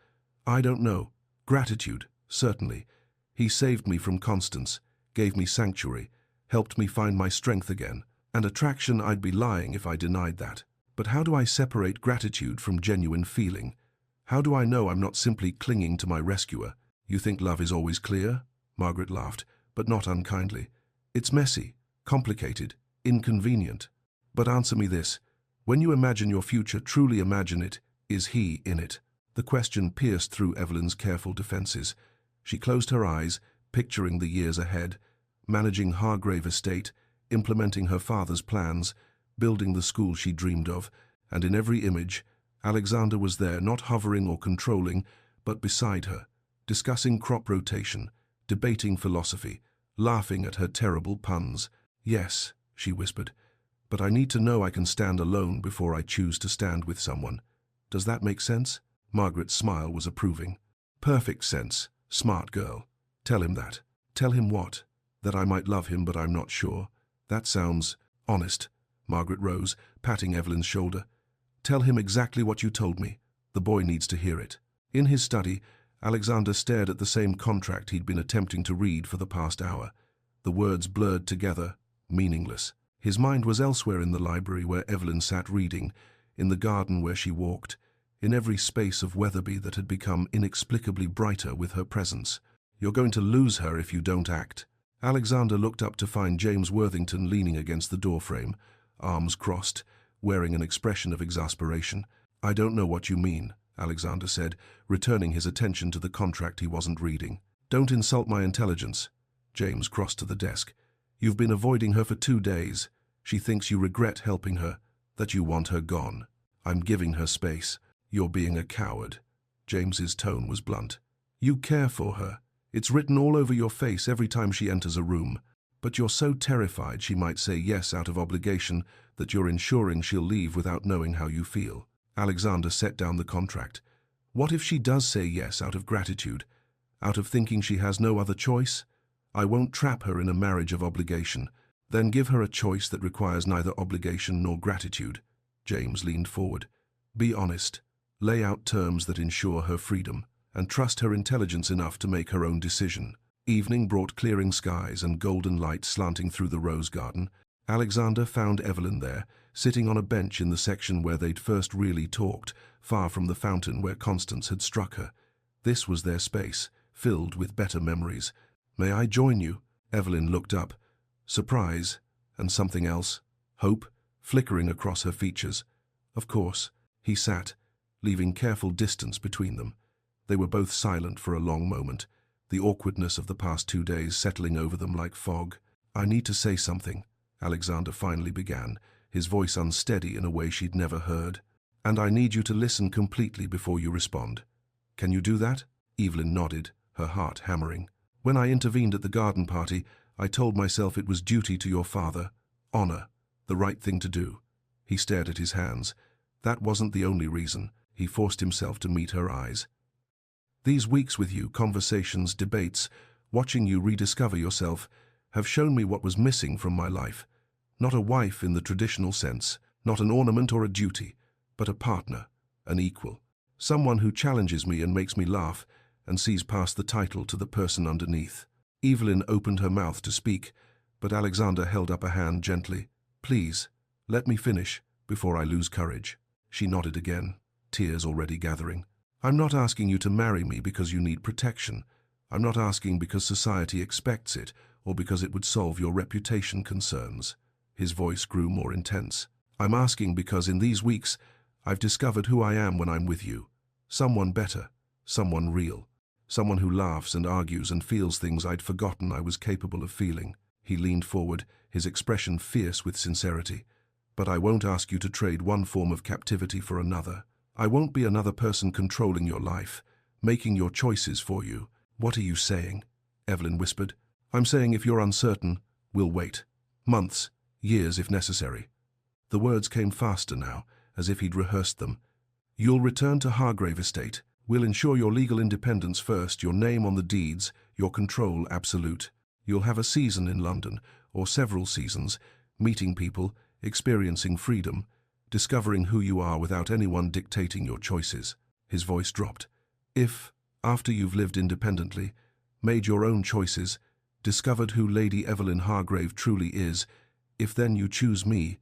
"I don't know. Gratitude, certainly. He saved me from Constance, gave me sanctuary, helped me find my strength again. And attraction, I'd be lying if I denied that. But how do I separate gratitude from genuine feeling? How do I know I'm not simply clinging to my rescuer?" "You think love is always clear?" Margaret laughed, but not unkindly. "It's messy, complicated, inconvenient. But answer me this. When you imagine your future, truly imagine it, is he in it?" The question pierced through Evelyn's careful defenses. She closed her eyes, picturing the years ahead, managing Hargrave estate, implementing her father's plans, building the school she dreamed of, and in every image, Alexander was there, not hovering or controlling, but beside her, discussing crop rotation, debating philosophy, laughing at her terrible puns. "Yes," she whispered, "but I need to know I can stand alone before I choose to stand with someone. Does that make sense?" Margaret's smile was approving. "Perfect sense. Smart girl. Tell him that." "Tell him what?" "That I might love him, but I'm not sure." "That sounds honest." Margaret rose, patting Evelyn's shoulder. "Tell him exactly what you told me. The boy needs to hear it." In his study, Alexander stared at the same contract he'd been attempting to read for the past hour. The words blurred together, meaningless. His mind was elsewhere, in the library where Evelyn sat reading, in the garden where she walked, in every space of Weatherby that had become inexplicably brighter with her presence. "You're going to lose her if you don't act." Alexander looked up to find James Worthington leaning against the doorframe, arms crossed, wearing an expression of exasperation. "I don't know what you mean," Alexander said, returning his attention to the contract he wasn't reading. "Don't insult my intelligence." James crossed to the desk. "You've been avoiding her for 2 days. She thinks you regret helping her, that you want her gone. I'm giving her space. You're being a coward." James's tone was blunt. "You care for her. It's written all over your face every time she enters a room. But you're so terrified she might say yes out of obligation that you're ensuring she'll leave without knowing how you feel." Alexander set down the contract. "What if she does say yes out of gratitude, out of thinking she has no other choice? I won't trap her in a marriage of obligation. Then give her a choice that requires neither obligation nor gratitude." James leaned forward. "Be honest. Lay out terms that ensure her freedom, and trust her intelligence enough to make her own decision." Evening brought clearing skies and golden light slanting through the rose garden. Alexander found Evelyn there, sitting on a bench in the section where they'd first really talked, far from the fountain where Constance had struck her. This was their space, filled with better memories. "May I join you?" Evelyn looked up. Surprise, and something else, hope, flickering across her features. "Of course." He sat, leaving careful distance between them. They were both silent for a long moment, the awkwardness of the past 2 days settling over them like fog. I need to say something, Alexander finally began, his voice unsteady in a way she'd never heard. And I need you to listen completely before you respond. Can you do that? Evelyn nodded, her heart hammering. When I intervened at the garden party, I told myself it was duty to your father, honor, the right thing to do. He stared at his hands. That wasn't the only reason. He forced himself to meet her eyes. These weeks with you, conversations, debates, watching you rediscover yourself, have shown me what was missing from my life. Not a wife in the traditional sense, not an ornament or a duty, but a partner, an equal. Someone who challenges me and makes me laugh and sees past the title to the person underneath. Evelyn opened her mouth to speak, but Alexander held up a hand gently. Please, let me finish before I lose courage. She nodded again, tears already gathering. I'm not asking you to marry me because you need protection. I'm not asking because society expects it or because it would solve your reputation concerns. His voice grew more intense. I'm asking because in these weeks, I've discovered who I am when I'm with you. Someone better, someone real, someone who laughs and argues and feels things I'd forgotten I was capable of feeling. He leaned forward, his expression fierce with sincerity. But I won't ask you to trade one form of captivity for another. I won't be another person controlling your life, making your choices for you. What are you saying? Evelyn whispered. I'm saying if you're uncertain, we'll wait. Months, years if necessary. The words came faster now, as if he'd rehearsed them. You'll return to Hargrave Estate. We'll ensure your legal independence first, your name on the deeds, your control absolute. You'll have a season in London, or several seasons, meeting people, experiencing freedom, discovering who you are without anyone dictating your choices. His voice dropped. If, after you've lived independently, made your own choices, discovered who Lady Evelyn Hargrave truly is, if then you choose me,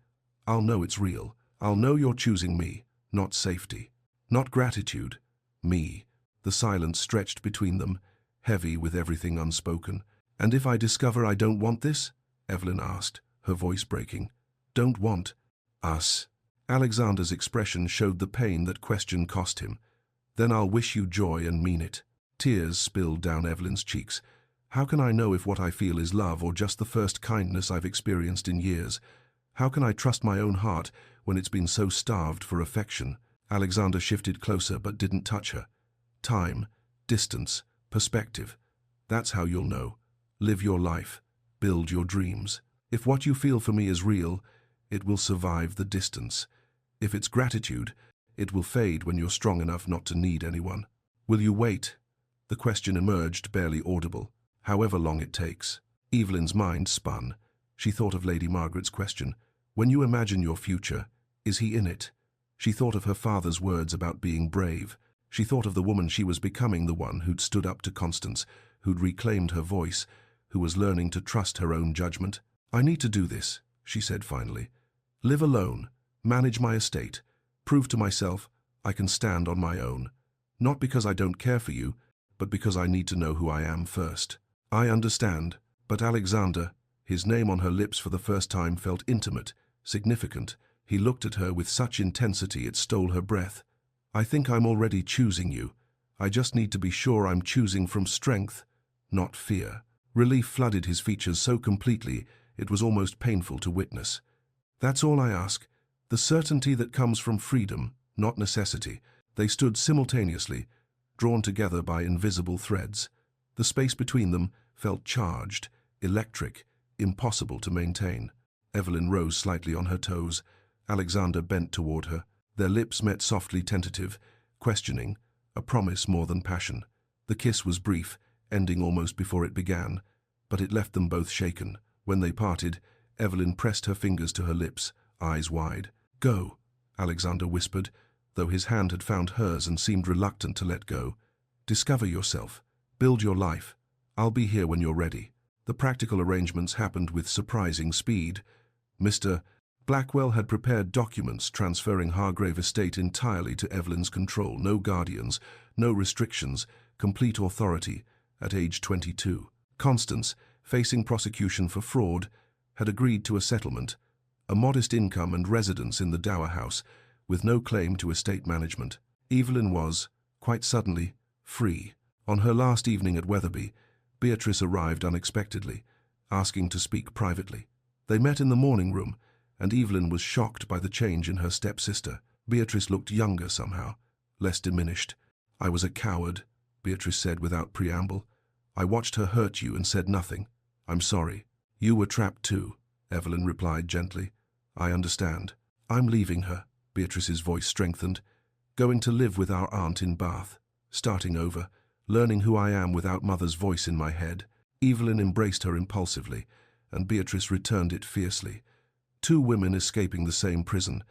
I'll know it's real. I'll know you're choosing me, not safety, not gratitude, me. The silence stretched between them, heavy with everything unspoken. And if I discover I don't want this? Evelyn asked, her voice breaking. Don't want us. Alexander's expression showed the pain that question cost him. Then I'll wish you joy and mean it. Tears spilled down Evelyn's cheeks. How can I know if what I feel is love or just the first kindness I've experienced in years? How can I trust my own heart when it's been so starved for affection? Alexander shifted closer but didn't touch her. Time, distance, perspective. That's how you'll know. Live your life. Build your dreams. If what you feel for me is real, it will survive the distance. If it's gratitude, it will fade when you're strong enough not to need anyone. Will you wait? The question emerged, barely audible. However long it takes. Evelyn's mind spun. She thought of Lady Margaret's question. When you imagine your future, is he in it? She thought of her father's words about being brave. She thought of the woman she was becoming, the one who'd stood up to Constance, who'd reclaimed her voice, who was learning to trust her own judgment. I need to do this, she said finally. Live alone, manage my estate, prove to myself I can stand on my own. Not because I don't care for you, but because I need to know who I am first. I understand, but Alexander, his name on her lips for the first time, felt intimate, significant. He looked at her with such intensity it stole her breath. I think I'm already choosing you. I just need to be sure I'm choosing from strength, not fear. Relief flooded his features so completely it was almost painful to witness. That's all I ask. The certainty that comes from freedom, not necessity. They stood simultaneously, drawn together by invisible threads. The space between them felt charged, electric, impossible to maintain. Evelyn rose slightly on her toes. Alexander bent toward her. Their lips met softly, tentative, questioning, a promise more than passion. The kiss was brief, ending almost before it began, but it left them both shaken. When they parted, Evelyn pressed her fingers to her lips, eyes wide. Go, Alexander whispered, though his hand had found hers and seemed reluctant to let go. Discover yourself. Build your life. I'll be here when you're ready. The practical arrangements happened with surprising speed. Mr. Blackwell had prepared documents transferring Hargrave Estate entirely to Evelyn's control. No guardians, no restrictions, complete authority at age 22. Constance, facing prosecution for fraud, had agreed to a settlement, a modest income and residence in the Dower House, with no claim to estate management. Evelyn was, quite suddenly, free. On her last evening at Wetherby, Beatrice arrived unexpectedly, asking to speak privately. They met in the morning room, and Evelyn was shocked by the change in her stepsister. Beatrice looked younger somehow, less diminished. "I was a coward," Beatrice said without preamble. "I watched her hurt you and said nothing. I'm sorry." "You were trapped too," Evelyn replied gently. "I understand. I'm leaving her," Beatrice's voice strengthened. "Going to live with our aunt in Bath. Starting over, learning who I am without mother's voice in my head." Evelyn embraced her impulsively, and Beatrice returned it fiercely. Two women escaping the same prison,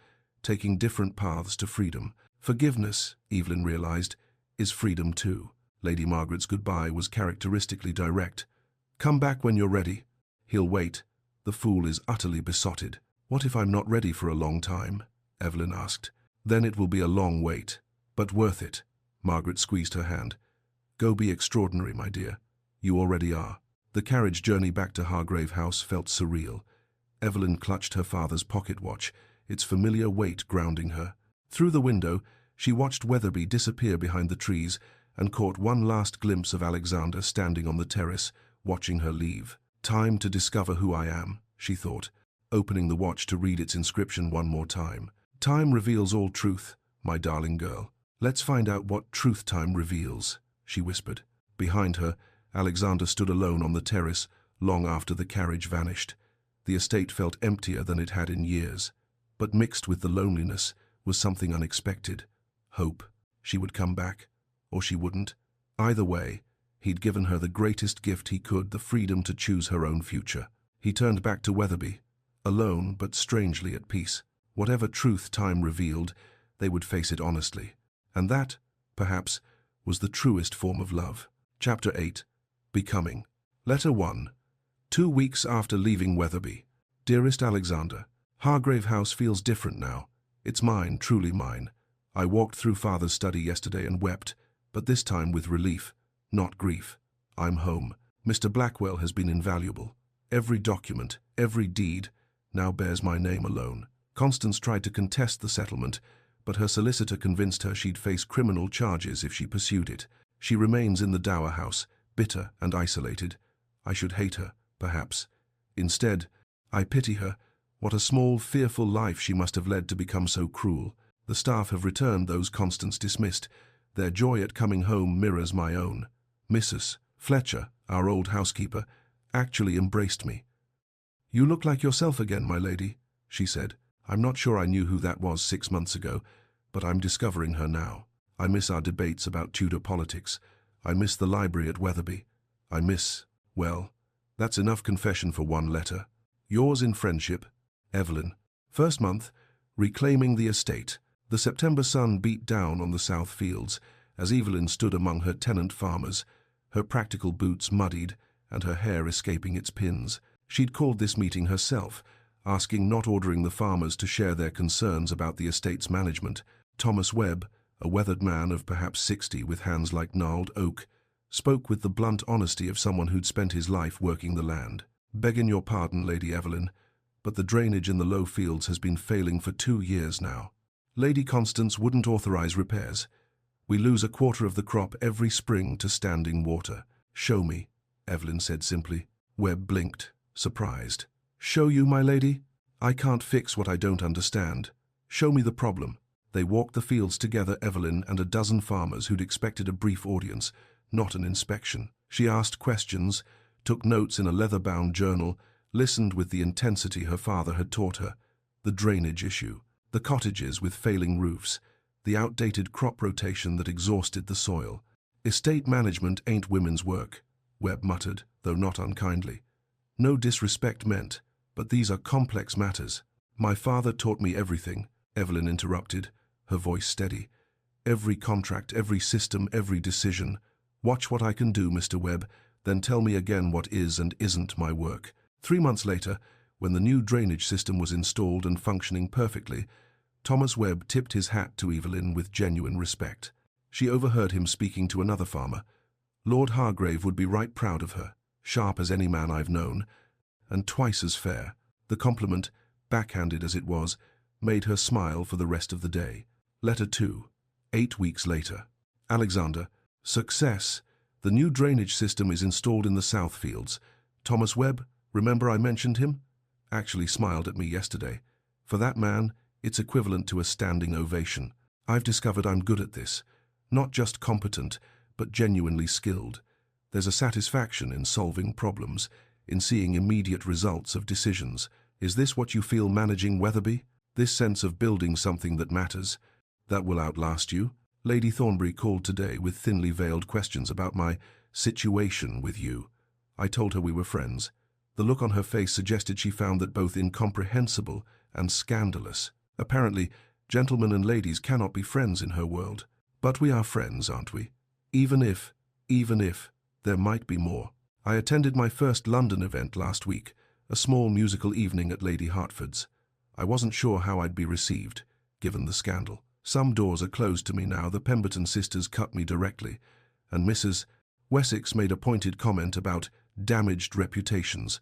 taking different paths to freedom. Forgiveness, Evelyn realized, is freedom too. Lady Margaret's goodbye was characteristically direct. "Come back when you're ready." "He'll wait. The fool is utterly besotted." "What if I'm not ready for a long time?" Evelyn asked. "Then it will be a long wait, but worth it." Margaret squeezed her hand. "Go be extraordinary, my dear. You already are." The carriage journey back to Hargrave House felt surreal. Evelyn clutched her father's pocket watch, its familiar weight grounding her. Through the window, she watched Weatherby disappear behind the trees and caught one last glimpse of Alexander standing on the terrace, watching her leave. "Time to discover who I am," she thought, opening the watch to read its inscription one more time. "Time reveals all truth, my darling girl. Let's find out what truth time reveals," she whispered. Behind her, Alexander stood alone on the terrace long after the carriage vanished. The estate felt emptier than it had in years, but mixed with the loneliness was something unexpected. Hope. She would come back, or she wouldn't. Either way, he'd given her the greatest gift he could, the freedom to choose her own future. He turned back to Weatherby, alone but strangely at peace. Whatever truth time revealed, they would face it honestly. And that, perhaps, was the truest form of love. Chapter 8. Becoming. Letter 1. 2 weeks after leaving Weatherby. Dearest Alexander, Hargrave House feels different now. It's mine, truly mine. I walked through Father's study yesterday and wept, but this time with relief, not grief. I'm home. Mr. Blackwell has been invaluable. Every document, every deed, now bears my name alone. Constance tried to contest the settlement, but her solicitor convinced her she'd face criminal charges if she pursued it. She remains in the dower house, bitter and isolated. I should hate her, perhaps. Instead, I pity her. What a small, fearful life she must have led to become so cruel. The staff have returned those Constance dismissed. Their joy at coming home mirrors my own. Mrs. Fletcher, our old housekeeper, actually embraced me. "You look like yourself again, my lady," she said. "I'm not sure I knew who that was 6 months ago, but I'm discovering her now. I miss our debates about Tudor politics. I miss the library at Weatherby. I miss, well, that's enough confession for one letter. Yours in friendship, Evelyn." First month, reclaiming the estate. The September sun beat down on the south fields as Evelyn stood among her tenant farmers, her practical boots muddied and her hair escaping its pins. She'd called this meeting herself, asking, not ordering the farmers to share their concerns about the estate's management. Thomas Webb, a weathered man of perhaps 60 with hands like gnarled oak, spoke with the blunt honesty of someone who'd spent his life working the land. "Begging your pardon, Lady Evelyn, but the drainage in the low fields has been failing for 2 years now. Lady Constance wouldn't authorize repairs. We lose a quarter of the crop every spring to standing water." "Show me," Evelyn said simply. Webb blinked, surprised. "Show you, my lady? I can't fix what I don't understand. Show me the problem." They walked the fields together, Evelyn and a dozen farmers who'd expected a brief audience, not an inspection. She asked questions, took notes in a leather-bound journal, listened with the intensity her father had taught her. The drainage issue, the cottages with failing roofs, the outdated crop rotation that exhausted the soil. "Estate management ain't women's work," Webb muttered, though not unkindly. "No disrespect meant, but these are complex matters." "My father taught me everything," Evelyn interrupted, her voice steady. "Every contract, every system, every decision. Watch what I can do, Mr. Webb, then tell me again what is and isn't my work." 3 months later, when the new drainage system was installed and functioning perfectly, Thomas Webb tipped his hat to Evelyn with genuine respect. She overheard him speaking to another farmer. "Lord Hargrave would be right proud of her, sharp as any man I've known, and twice as fair." The compliment, backhanded as it was, made her smile for the rest of the day. Letter 2. 8 weeks later. Alexander. Success. The new drainage system is installed in the south fields. Thomas Webb, Remember I mentioned him? Actually smiled at me yesterday. For that man, it's equivalent to a standing ovation. I've discovered I'm good at this. Not just competent, but genuinely skilled. There's a satisfaction in solving problems, in seeing immediate results of decisions. Is this what you feel managing Weatherby? This sense of building something that matters, that will outlast you? Lady Thornbury called today with thinly veiled questions about my situation with you. I told her we were friends. The look on her face suggested she found that both incomprehensible and scandalous. Apparently, gentlemen and ladies cannot be friends in her world. But we are friends, aren't we? Even if, there might be more. I attended my first London event last week, a small musical evening at Lady Hertford's. I wasn't sure how I'd be received, given the scandal. Some doors are closed to me now. The Pemberton sisters cut me directly, and Mrs. Wessex made a pointed comment about damaged reputations,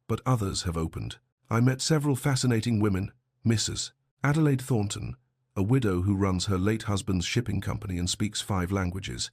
but others have opened. I met several fascinating women. Mrs. Adelaide Thornton, a widow who runs her late husband's shipping company and speaks 5 languages.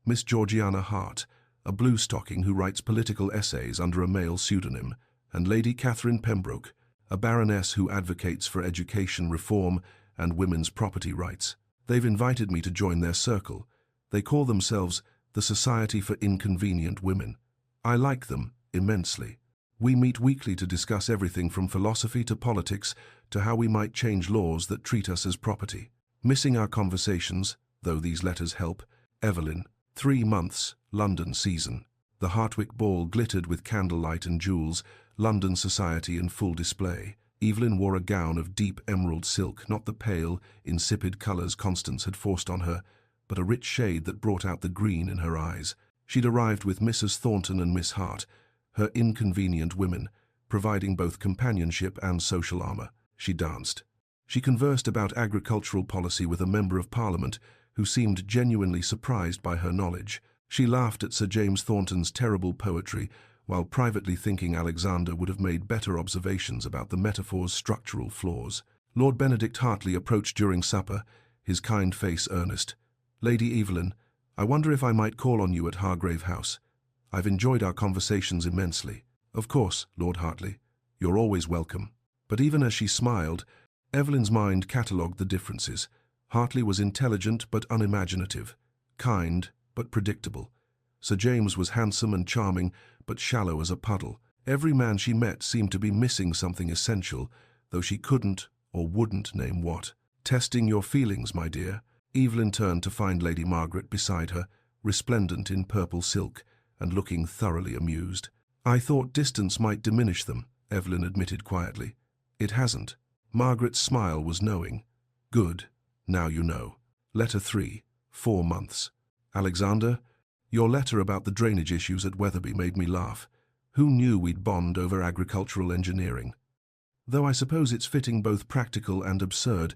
Miss Georgiana Hart, a blue-stocking who writes political essays under a male pseudonym, and Lady Catherine Pembroke, a baroness who advocates for education reform and women's property rights. They've invited me to join their circle. They call themselves the Society for Inconvenient Women. I like them immensely. We meet weekly to discuss everything from philosophy to politics to how we might change laws that treat us as property. Missing our conversations, though these letters help, Evelyn. 3 months, London season. The Hartwick Ball glittered with candlelight and jewels, London society in full display. Evelyn wore a gown of deep emerald silk, not the pale, insipid colours Constance had forced on her, but a rich shade that brought out the green in her eyes. She'd arrived with Mrs. Thornton and Miss Hart, her inconvenient women, providing both companionship and social armour. She danced. She conversed about agricultural policy with a member of Parliament who seemed genuinely surprised by her knowledge. She laughed at Sir James Thornton's terrible poetry, while privately thinking Alexander would have made better observations about the metaphor's structural flaws. Lord Benedict Hartley approached during supper, his kind face earnest. "Lady Evelyn, I wonder if I might call on you at Hargrave House. I've enjoyed our conversations immensely." "Of course, Lord Hartley. You're always welcome." But even as she smiled, Evelyn's mind catalogued the differences. Hartley was intelligent but unimaginative, kind but predictable. Sir James was handsome and charming, but shallow as a puddle. Every man she met seemed to be missing something essential, though she couldn't or wouldn't name what. "Testing your feelings, my dear." Evelyn turned to find Lady Margaret beside her, resplendent in purple silk, and looking thoroughly amused. "I thought distance might diminish them," Evelyn admitted quietly. "It hasn't." Margaret's smile was knowing. "Good. Now you know." Letter 3, 4 months. "Alexander, your letter about the drainage issues at Weatherby made me laugh. Who knew we'd bond over agricultural engineering? Though I suppose it's fitting, both practical and absurd,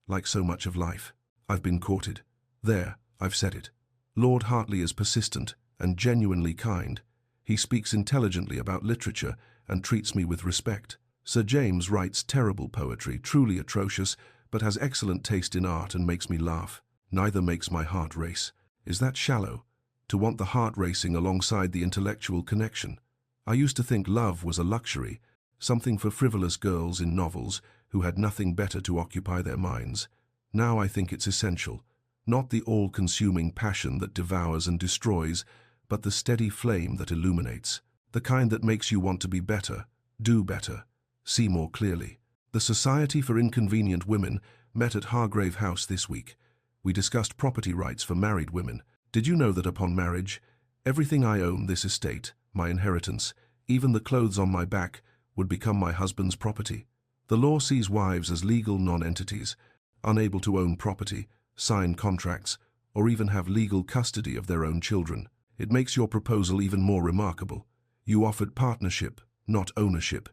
like so much of life. I've been courted. There, I've said it. Lord Hartley is persistent and genuinely kind. He speaks intelligently about literature and treats me with respect. Sir James writes terrible poetry, truly atrocious, but has excellent taste in art and makes me laugh. Neither makes my heart race. Is that shallow? To want the heart racing alongside the intellectual connection? I used to think love was a luxury, something for frivolous girls in novels who had nothing better to occupy their minds. Now I think it's essential. Not the all-consuming passion that devours and destroys, but the steady flame that illuminates. The kind that makes you want to be better, do better, see more clearly. The Society for Inconvenient Women met at Hargrave House this week. We discussed property rights for married women. Did you know that upon marriage, everything I own, this estate, my inheritance, even the clothes on my back, would become my husband's property? The law sees wives as legal non-entities, unable to own property, sign contracts, or even have legal custody of their own children. It makes your proposal even more remarkable. You offered partnership, not ownership,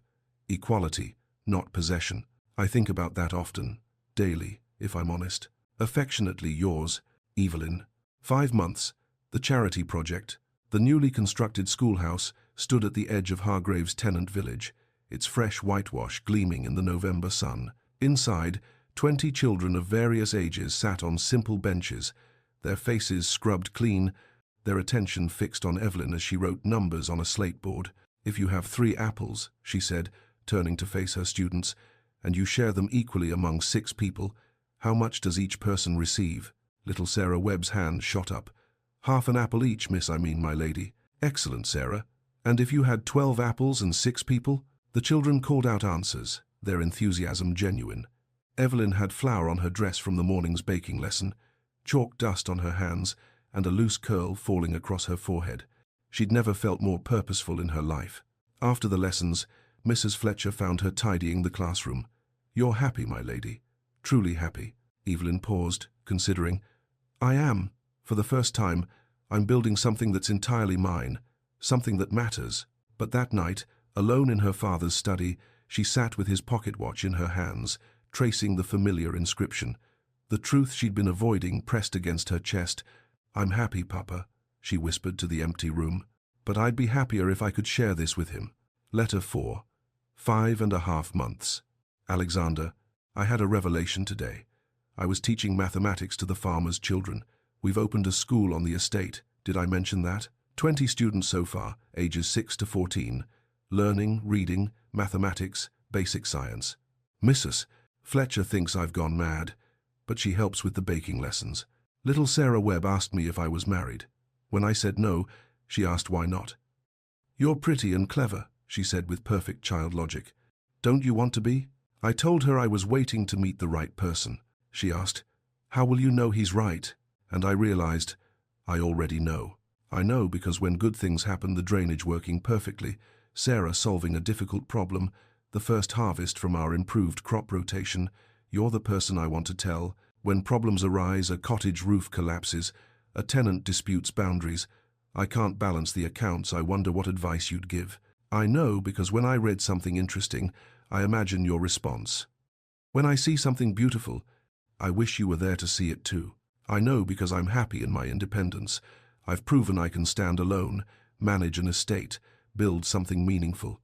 equality, not possession. I think about that often, daily, if I'm honest. Affectionately yours, Evelyn. 5 months. The charity project. The newly constructed schoolhouse stood at the edge of Hargrave's tenant village, its fresh whitewash gleaming in the November sun. Inside, 20 children of various ages sat on simple benches, their faces scrubbed clean, their attention fixed on Evelyn as she wrote numbers on a slate board. If you have 3 apples, she said, turning to face her students, and you share them equally among 6 people, how much does each person receive? Little Sarah Webb's hand shot up. Half an apple each, miss, I mean, my lady. Excellent, Sarah. And if you had 12 apples and 6 people? The children called out answers, their enthusiasm genuine. Evelyn had flour on her dress from the morning's baking lesson, chalk dust on her hands, and a loose curl falling across her forehead. She'd never felt more purposeful in her life. After the lessons, Mrs. Fletcher found her tidying the classroom. You're happy, my lady. Truly happy. Evelyn paused, considering. I am. For the first time, I'm building something that's entirely mine, something that matters. But that night, alone in her father's study, she sat with his pocket watch in her hands, tracing the familiar inscription. The truth she'd been avoiding pressed against her chest. I'm happy, Papa, she whispered to the empty room. But I'd be happier if I could share this with him. Letter 4. 5.5 months. Alexander, I had a revelation today. I was teaching mathematics to the farmers' children. We've opened a school on the estate. Did I mention that? 20 students so far, ages 6 to 14. Learning, reading, mathematics, basic science. Mrs. Fletcher thinks I've gone mad, but she helps with the baking lessons. Little Sarah Webb asked me if I was married. When I said no, she asked why not. You're pretty and clever, she said with perfect child logic. Don't you want to be? I told her I was waiting to meet the right person. She asked, how will you know he's right? And I realized, I already know. I know because when good things happen, the drainage working perfectly, Sarah solving a difficult problem, the first harvest from our improved crop rotation, you're the person I want to tell. When problems arise, a cottage roof collapses, a tenant disputes boundaries, I can't balance the accounts, I wonder what advice you'd give. I know because when I read something interesting, I imagine your response. When I see something beautiful, I wish you were there to see it too. I know because I'm happy in my independence. I've proven I can stand alone, manage an estate, build something meaningful.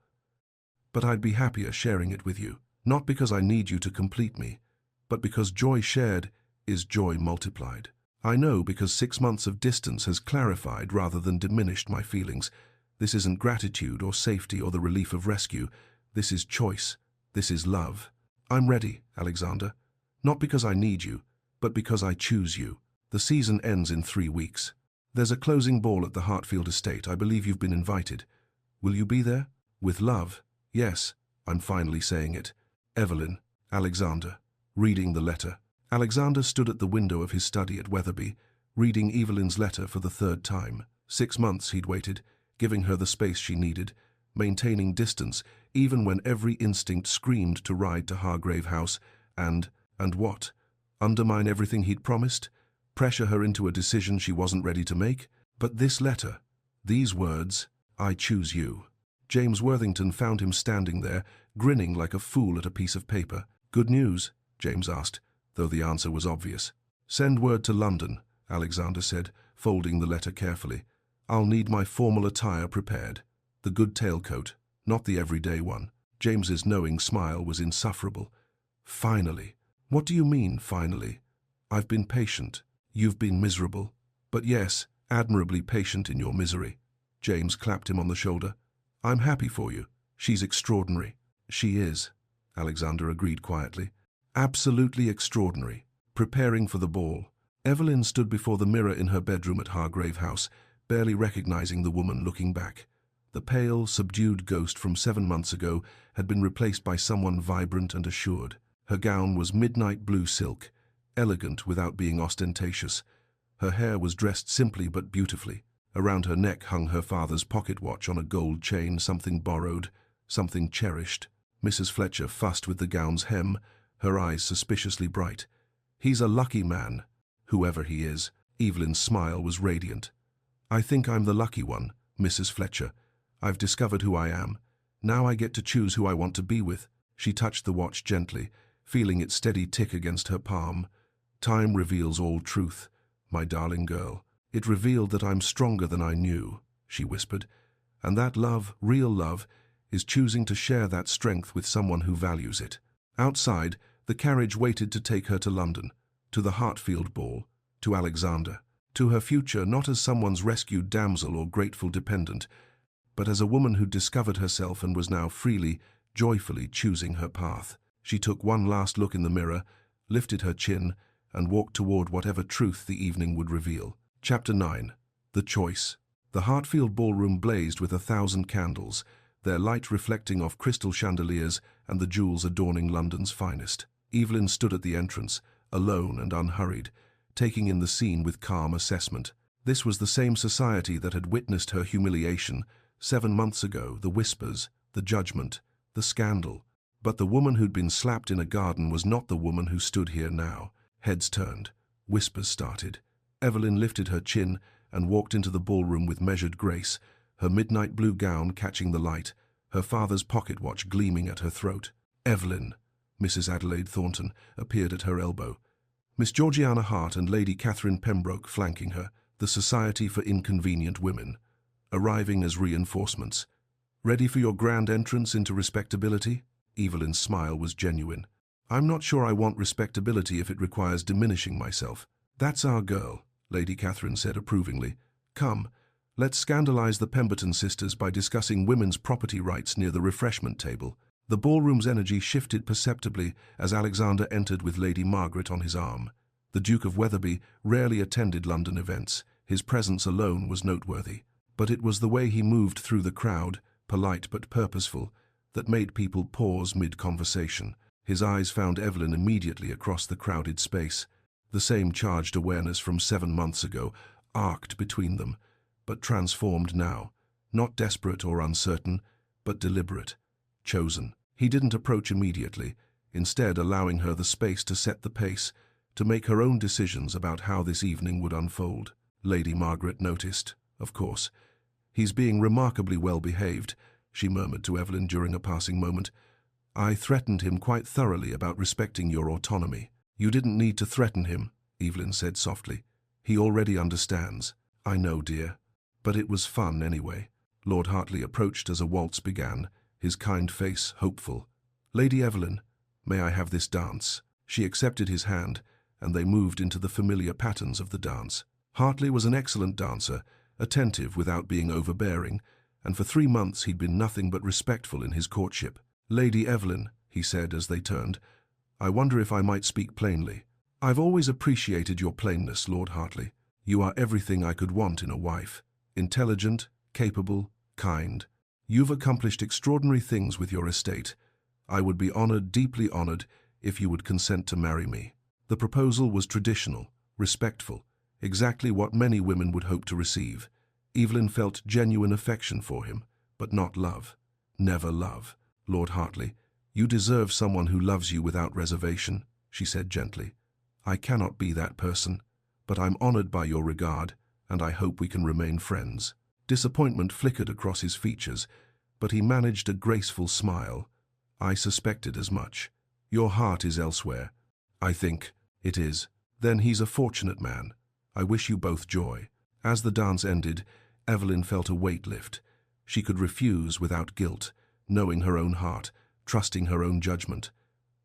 But I'd be happier sharing it with you, not because I need you to complete me, but because joy shared is joy multiplied. I know because 6 months of distance has clarified rather than diminished my feelings. This isn't gratitude or safety or the relief of rescue. This is choice. This is love. I'm ready, Alexander. Not because I need you, but because I choose you. The season ends in 3 weeks. There's a closing ball at the Hartfield estate. I believe you've been invited. Will you be there? With love. Yes, I'm finally saying it. Evelyn, Alexander. Reading the letter. Alexander stood at the window of his study at Wetherby, reading Evelyn's letter for the 3rd time. 6 months he'd waited, giving her the space she needed, maintaining distance, even when every instinct screamed to ride to Hargrave House, and what? Undermine everything he'd promised? Pressure her into a decision she wasn't ready to make? But this letter, these words, I choose you. James Worthington found him standing there, grinning like a fool at a piece of paper. Good news? James asked, though the answer was obvious. Send word to London, Alexander said, folding the letter carefully. I'll need my formal attire prepared. The good tailcoat, not the everyday one. James's knowing smile was insufferable. Finally. What do you mean, finally? I've been patient. You've been miserable. But yes, admirably patient in your misery. James clapped him on the shoulder. I'm happy for you. She's extraordinary. She is, Alexander agreed quietly. Absolutely extraordinary. Preparing for the ball. Evelyn stood before the mirror in her bedroom at Hargrave House, barely recognizing the woman looking back. The pale, subdued ghost from 7 months ago had been replaced by someone vibrant and assured. Her gown was midnight blue silk, elegant without being ostentatious. Her hair was dressed simply but beautifully. Around her neck hung her father's pocket watch on a gold chain, something borrowed, something cherished. Mrs. Fletcher fussed with the gown's hem, her eyes suspiciously bright. He's a lucky man, whoever he is. Evelyn's smile was radiant. I think I'm the lucky one, Mrs. Fletcher. I've discovered who I am. Now I get to choose who I want to be with. She touched the watch gently, feeling its steady tick against her palm. Time reveals all truth, my darling girl. It revealed that I'm stronger than I knew, she whispered, and that love, real love, is choosing to share that strength with someone who values it. Outside, the carriage waited to take her to London, to the Hartfield ball, to Alexander, to her future not as someone's rescued damsel or grateful dependent, but as a woman who discovered herself and was now freely, joyfully choosing her path. She took one last look in the mirror, lifted her chin, and walked toward whatever truth the evening would reveal. Chapter 9. The Choice. The Hartfield ballroom blazed with 1,000 candles, their light reflecting off crystal chandeliers and the jewels adorning London's finest. Evelyn stood at the entrance, alone and unhurried, taking in the scene with calm assessment. This was the same society that had witnessed her humiliation 7 months ago, the whispers, the judgment, the scandal. But the woman who'd been slapped in a garden was not the woman who stood here now. Heads turned. Whispers started. Evelyn lifted her chin and walked into the ballroom with measured grace, her midnight blue gown catching the light, her father's pocket watch gleaming at her throat. Evelyn, Mrs. Adelaide Thornton, appeared at her elbow. Miss Georgiana Hart and Lady Catherine Pembroke flanking her, the Society for Inconvenient Women, arriving as reinforcements. Ready for your grand entrance into respectability? Evelyn's smile was genuine. I'm not sure I want respectability if it requires diminishing myself. That's our girl, Lady Catherine said approvingly. Come, let's scandalize the Pemberton sisters by discussing women's property rights near the refreshment table. The ballroom's energy shifted perceptibly as Alexander entered with Lady Margaret on his arm. The Duke of Wetherby rarely attended London events. His presence alone was noteworthy. But it was the way he moved through the crowd, polite but purposeful, that made people pause mid-conversation. His eyes found Evelyn immediately across the crowded space. The same charged awareness from 7 months ago arced between them, but transformed now, not desperate or uncertain, but deliberate, chosen. He didn't approach immediately, instead allowing her the space to set the pace, to make her own decisions about how this evening would unfold. Lady Margaret noticed, of course. He's being remarkably well behaved, she murmured to Evelyn during a passing moment. I threatened him quite thoroughly about respecting your autonomy. You didn't need to threaten him, Evelyn said softly. He already understands. I know, dear. But it was fun anyway. Lord Hartley approached as a waltz began, his kind face hopeful. Lady Evelyn, may I have this dance? She accepted his hand, and they moved into the familiar patterns of the dance. Hartley was an excellent dancer, attentive without being overbearing, and for 3 months he'd been nothing but respectful in his courtship. Lady Evelyn, he said as they turned, I wonder if I might speak plainly. I've always appreciated your plainness, Lord Hartley. You are everything I could want in a wife. Intelligent, capable, kind. You've accomplished extraordinary things with your estate. I would be honored, deeply honored, if you would consent to marry me. The proposal was traditional, respectful, exactly what many women would hope to receive. Evelyn felt genuine affection for him, but not love. Never love. Lord Hartley, you deserve someone who loves you without reservation, she said gently. I cannot be that person, but I'm honored by your regard, and I hope we can remain friends. Disappointment flickered across his features, but he managed a graceful smile. I suspected as much. Your heart is elsewhere. I think it is. Then he's a fortunate man. I wish you both joy. As the dance ended, Evelyn felt a weight lift. She could refuse without guilt, knowing her own heart, trusting her own judgment.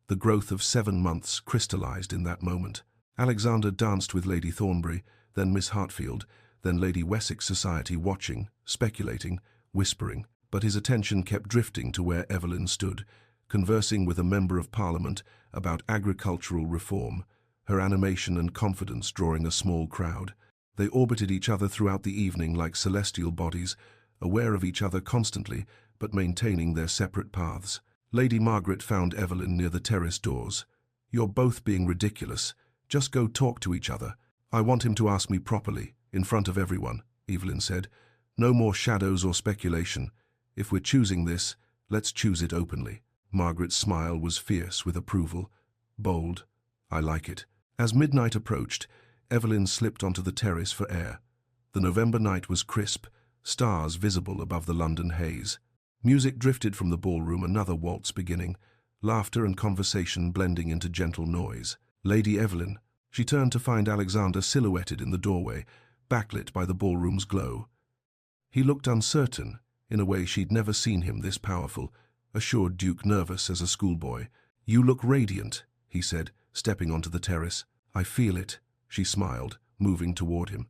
The growth of 7 months crystallized in that moment. Alexander danced with Lady Thornbury, then Miss Hartfield, then Lady Wessex society, watching, speculating, whispering, but his attention kept drifting to where Evelyn stood, conversing with a member of Parliament about agricultural reform, her animation and confidence drawing a small crowd. They orbited each other throughout the evening like celestial bodies, aware of each other constantly, but maintaining their separate paths. Lady Margaret found Evelyn near the terrace doors. You're both being ridiculous. Just go talk to each other. I want him to ask me properly, in front of everyone, Evelyn said. No more shadows or speculation. If we're choosing this, let's choose it openly. Margaret's smile was fierce with approval. Bold. I like it. As midnight approached, Evelyn slipped onto the terrace for air. The November night was crisp, stars visible above the London haze. Music drifted from the ballroom, another waltz beginning, laughter and conversation blending into gentle noise. Lady Evelyn, she turned to find Alexander silhouetted in the doorway, backlit by the ballroom's glow. He looked uncertain, in a way she'd never seen him this powerful, assured Duke nervous as a schoolboy. You look radiant, he said, stepping onto the terrace. I feel it, she smiled, moving toward him.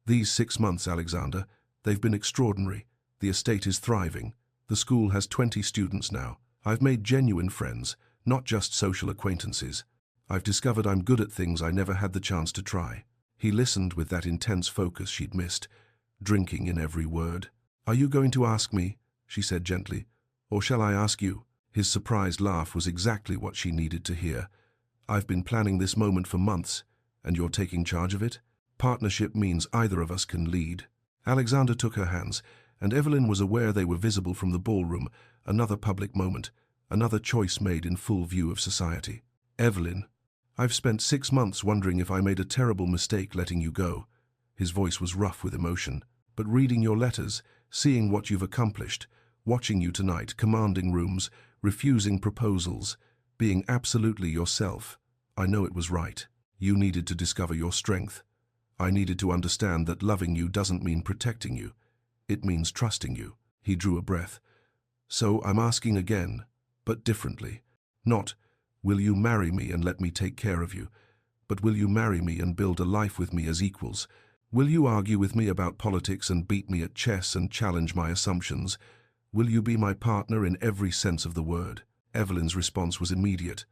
These 6 months, Alexander, they've been extraordinary. The estate is thriving. The school has 20 students now. I've made genuine friends, not just social acquaintances. I've discovered I'm good at things I never had the chance to try." He listened with that intense focus she'd missed, drinking in every word. "Are you going to ask me?" she said gently. "Or shall I ask you?" His surprised laugh was exactly what she needed to hear. "I've been planning this moment for months, and you're taking charge of it? Partnership means either of us can lead." Alexander took her hands, and Evelyn was aware they were visible from the ballroom, another public moment, another choice made in full view of society. "Evelyn, I've spent 6 months wondering if I made a terrible mistake letting you go." His voice was rough with emotion. "But reading your letters, seeing what you've accomplished, watching you tonight, commanding rooms, refusing proposals, being absolutely yourself, I know it was right. You needed to discover your strength. I needed to understand that loving you doesn't mean protecting you. It means trusting you." He drew a breath. "So I'm asking again, but differently. Not, will you marry me and let me take care of you, but will you marry me and build a life with me as equals? Will you argue with me about politics and beat me at chess and challenge my assumptions? Will you be my partner in every sense of the word?" Evelyn's response was immediate.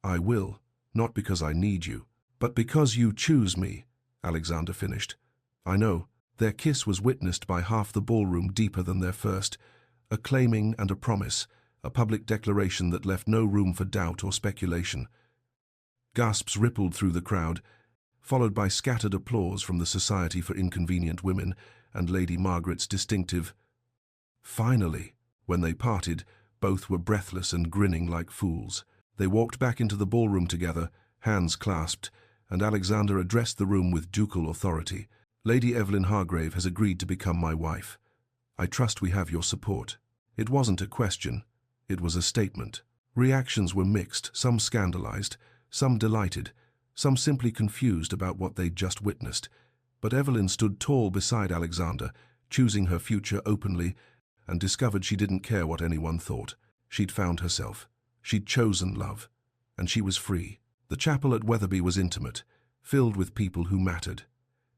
"I will, not because I need you, but because you choose me," Alexander finished. "I know." Their kiss was witnessed by half the ballroom deeper than their first, a claiming and a promise, a public declaration that left no room for doubt or speculation. Gasps rippled through the crowd, followed by scattered applause from the Society for Inconvenient Women and Lady Margaret's distinctive "Finally." When they parted, both were breathless and grinning like fools. They walked back into the ballroom together, hands clasped, and Alexander addressed the room with ducal authority. "Lady Evelyn Hargrave has agreed to become my wife. I trust we have your support." It wasn't a question. It was a statement. Reactions were mixed, some scandalized, some delighted, some simply confused about what they'd just witnessed. But Evelyn stood tall beside Alexander, choosing her future openly, and discovered she didn't care what anyone thought. She'd found herself. She'd chosen love. And she was free. The chapel at Wetherby was intimate, filled with people who mattered.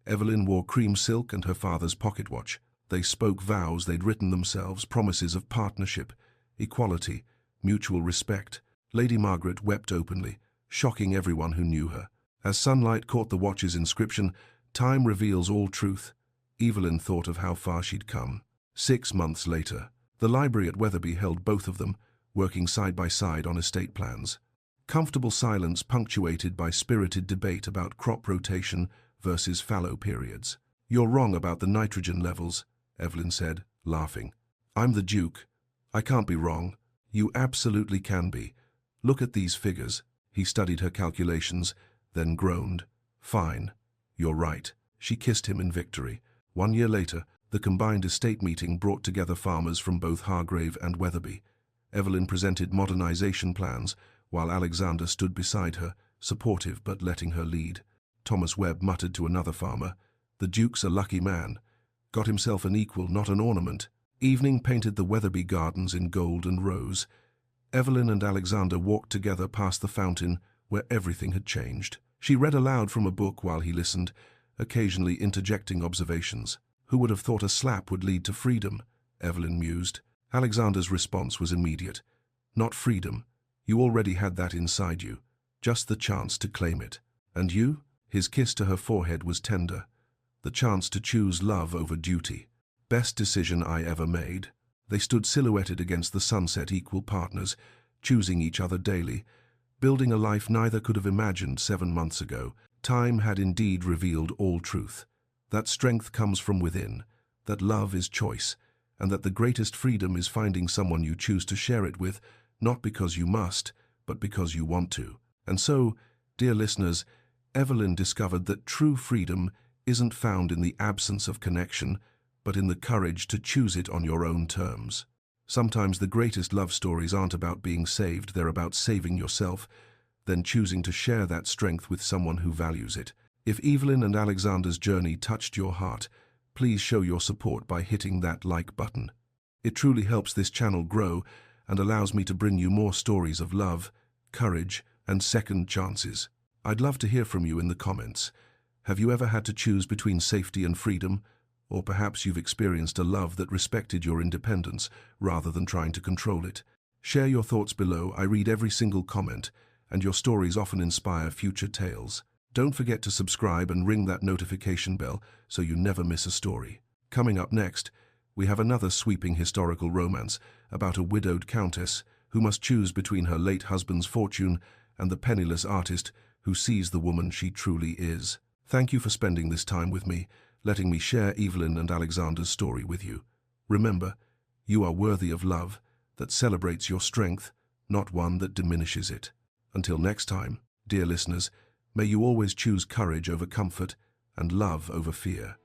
Evelyn wore cream silk and her father's pocket watch. They spoke vows they'd written themselves, promises of partnership, equality, mutual respect. Lady Margaret wept openly, shocking everyone who knew her. As sunlight caught the watch's inscription, "Time reveals all truth," Evelyn thought of how far she'd come. 6 months later, the library at Wetherby held both of them, working side by side on estate plans. Comfortable silence punctuated by spirited debate about crop rotation versus fallow periods. "You're wrong about the nitrogen levels," Evelyn said, laughing. "I'm the Duke. I can't be wrong. You absolutely can be. Look at these figures." He studied her calculations, then groaned. "Fine. You're right." She kissed him in victory. 1 year later, the combined estate meeting brought together farmers from both Hargrave and Wetherby. Evelyn presented modernization plans, while Alexander stood beside her, supportive but letting her lead. Thomas Webb muttered to another farmer, "The Duke's a lucky man. Got himself an equal, not an ornament." Evening painted the Wetherby gardens in gold and rose. Evelyn and Alexander walked together past the fountain where everything had changed. She read aloud from a book while he listened, occasionally interjecting observations. "Who would have thought a slap would lead to freedom?" Evelyn mused. Alexander's response was immediate. "Not freedom. You already had that inside you. Just the chance to claim it. And you?" His kiss to her forehead was tender. "The chance to choose love over duty. Best decision I ever made." They stood silhouetted against the sunset, equal partners, choosing each other daily, building a life neither could have imagined 7 months ago. Time had indeed revealed all truth. That strength comes from within, that love is choice, and that the greatest freedom is finding someone you choose to share it with, not because you must, but because you want to. And so, dear listeners, Evelyn discovered that true freedom isn't found in the absence of connection, but in the courage to choose it on your own terms. Sometimes the greatest love stories aren't about being saved, they're about saving yourself, then choosing to share that strength with someone who values it. If Evelyn and Alexander's journey touched your heart, please show your support by hitting that like button. It truly helps this channel grow and allows me to bring you more stories of love, courage, and second chances. I'd love to hear from you in the comments. Have you ever had to choose between safety and freedom, Or perhaps you've experienced a love that respected your independence rather than trying to control it. Share your thoughts below. I read every single comment, and your stories often inspire future tales. Don't forget to subscribe and ring that notification bell so you never miss a story. Coming up next, we have another sweeping historical romance about a widowed countess who must choose between her late husband's fortune and the penniless artist who sees the woman she truly is. Thank you for spending this time with me, letting me share Evelyn and Alexander's story with you. Remember, you are worthy of love that celebrates your strength, not one that diminishes it. Until next time, dear listeners, may you always choose courage over comfort and love over fear.